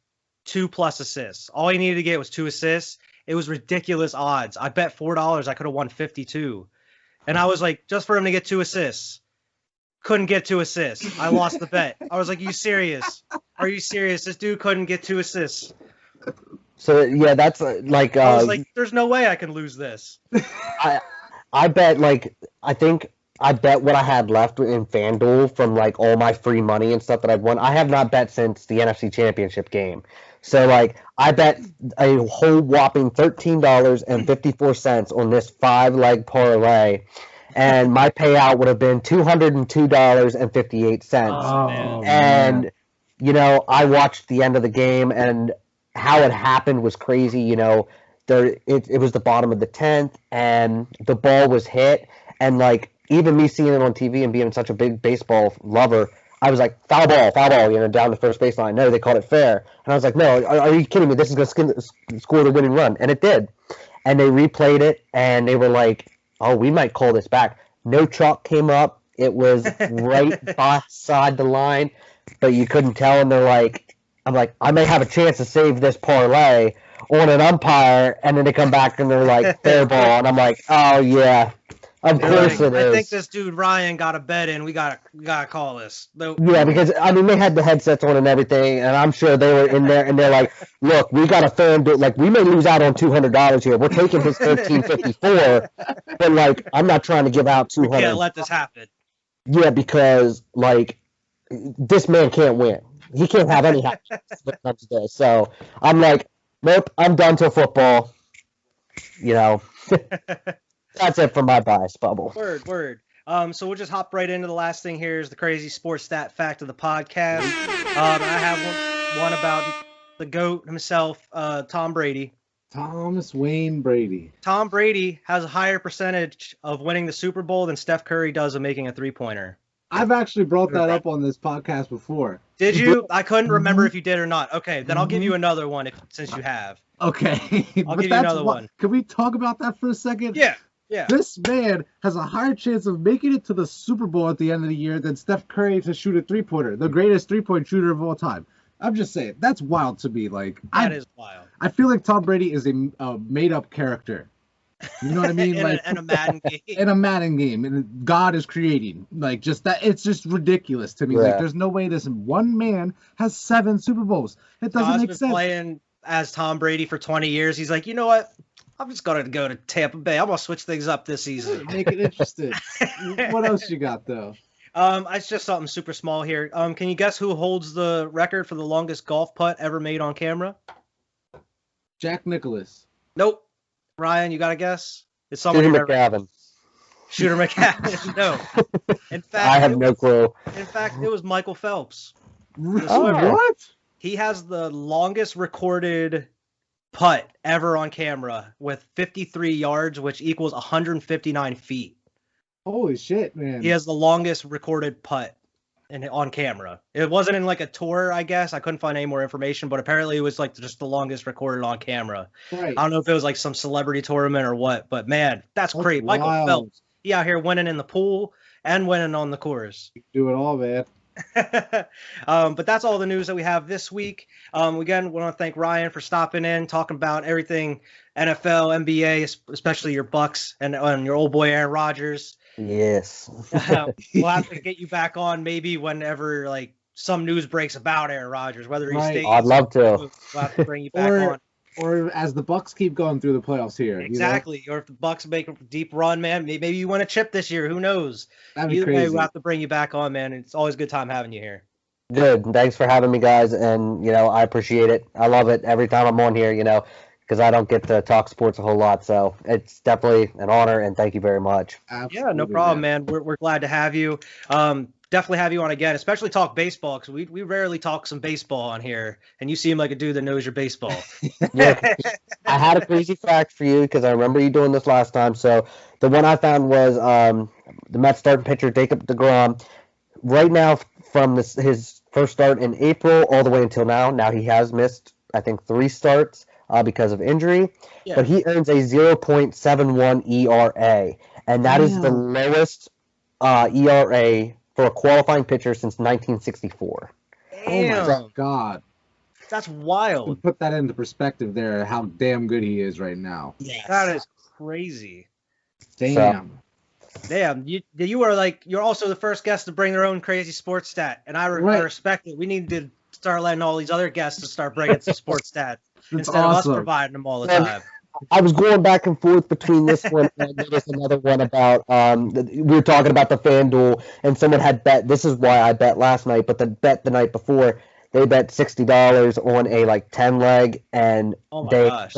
2+ assists. All he needed to get was 2 assists. It was ridiculous odds. I bet $4. I could have won 52. And I was just for him to get 2 assists. Couldn't get 2 assists. I lost the bet. I was you serious? Are you serious? This dude couldn't get 2 assists. So yeah, that's I was there's no way I can lose this. I bet I think I bet what I had left in FanDuel from all my free money and stuff that I've won. I have not bet since the NFC Championship game. So I bet a whole whopping $13.54 on this 5-leg parlay, and my payout would have been $202.58. Oh, and I watched the end of the game, and how it happened was crazy. It was the bottom of the 10th, and the ball was hit, And like even me seeing it on TV and being such a big baseball lover, I was like, foul ball, down the first baseline. No, they called it fair. And I was like, no, are you kidding me? This is going to score the winning run. And it did. And they replayed it, and they were like, oh, we might call this back. No chalk came up. It was right beside the line, but you couldn't tell. And they're like, I'm like, I may have a chance to save this parlay on an umpire. And then they come back, and they're like, fair ball. And I'm like, oh, yeah. Of course it is. I think this dude Ryan got a bet in. We gotta call this. Yeah, because I mean they had the headsets on and everything, and I'm sure they were in there, and they're like, "Look, we got a fan. Like we may lose out on $200 here. We're taking his $13.54, but like I'm not trying to give out $200. We can't let this happen." Yeah, because like this man can't win. He can't have any happiness when it comes to this. So I'm like, nope, I'm done till football. You know. That's it for my bias bubble. Word. So we'll just hop right into the last thing here is the crazy sports stat fact of the podcast. I have one about the GOAT himself, Tom Brady. Thomas Wayne Brady. Tom Brady has a higher percentage of winning the Super Bowl than Steph Curry does of making a three-pointer. I've actually brought that up on this podcast before. Did you? I couldn't remember if you did or not. Okay, then I'll give you another one since you have. Okay. I'll give you another one. Can we talk about that for a second? Yeah. This man has a higher chance of making it to the Super Bowl at the end of the year than Steph Curry to shoot a three-pointer, the greatest three-point shooter of all time. I'm just saying, that's wild to me. Like that is wild. I feel like Tom Brady is a made-up character. You know what I mean? in a Madden game. In a Madden game, and God is creating. Like just that, it's just ridiculous to me. Yeah. Like there's no way this one man has 7 Super Bowls. It doesn't God's make been sense. Playing as Tom Brady for 20 years, he's like, you know what? I'm just going to go to Tampa Bay. I'm going to switch things up this season. Make it interesting. What else you got, though? It's just something super small here. Can you guess who holds the record for the longest golf putt ever made on camera? Jack Nicklaus. Nope. Ryan, you got to guess? It's Shooter somebody McGavin. Shooter McGavin. No. In fact, I have no clue. In fact, it was Michael Phelps. Oh, what? He has the longest recorded putt ever on camera with 53 yards, which equals 159 feet. Holy shit, man. He has the longest recorded putt on camera. It wasn't in like a tour, I guess. I couldn't find any more information, but apparently it was like just the longest recorded on camera. Right. I don't know if it was like some celebrity tournament or what, but man, that's great. Wild. Michael Phelps, he out here winning in the pool and winning on the course. Do it all, man. But that's all the news that we have this week. Again, we want to thank Ryan for stopping in, talking about everything NFL, NBA, especially your Bucks and your old boy Aaron Rodgers. Yes. We'll have to get you back on maybe whenever like some news breaks about Aaron Rodgers, whether he stays. I'd love to. We'll have to bring you back on. Or as the Bucks keep going through the playoffs here. Exactly. You know? Or if the Bucks make a deep run, man, maybe you win a chip this year. Who knows? That'd be Either way, crazy. we'll have to bring you back on, man. It's always a good time having you here. Good. Thanks for having me, guys. And, I appreciate it. I love it every time I'm on here, because I don't get to talk sports a whole lot. So it's definitely an honor, and thank you very much. Absolutely, Yeah, no problem, man. We're glad to have you. Definitely have you on again, especially talk baseball, because we rarely talk some baseball on here, and you seem like a dude that knows your baseball. Yeah, I had a crazy fact for you because I remember you doing this last time. So the one I found was the Mets starting pitcher Jacob deGrom. Right now, from his first start in April all the way until now, he has missed, I think, 3 starts because of injury. Yeah. But he earns a 0.71 ERA, and that is the lowest ERA for a qualifying pitcher since 1964. Damn, Oh, my God. that's wild. Put that into perspective there, how damn good he is right now. Yes. That is crazy. Damn. Damn, you are like, you're also the first guest to bring their own crazy sports stat, and I respect it. We need to start letting all these other guests to start bringing some sports stats instead of us providing them all the time. I was going back and forth between this one and I noticed another one about we were talking about the FanDuel, and someone had bet. This is why I bet last night, but the bet the night before they bet $60 on a 10-leg, and they got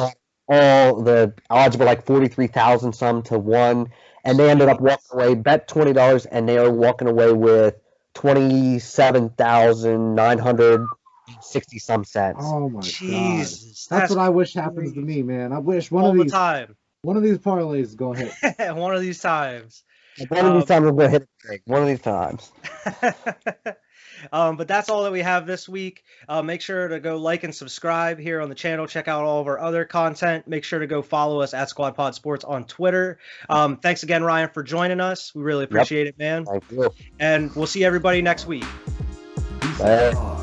all the odds were 43,000 some to 1, and they ended up walking away, bet $20, and they are walking away with 27,960 some cents. Oh my Jesus, God. That's what I wish happens to me, man. I wish one all of the these time. one of these parlays go ahead. One of these times. One of these times I'm going to hit it big. One of these times. But that's all that we have this week. Make sure to go like and subscribe here on the channel. Check out all of our other content. Make sure to go follow us at Squad Pod Sports on Twitter. Thanks again, Ryan, for joining us. We really appreciate it, man. Thank you. And we'll see everybody next week. Bye. Pod.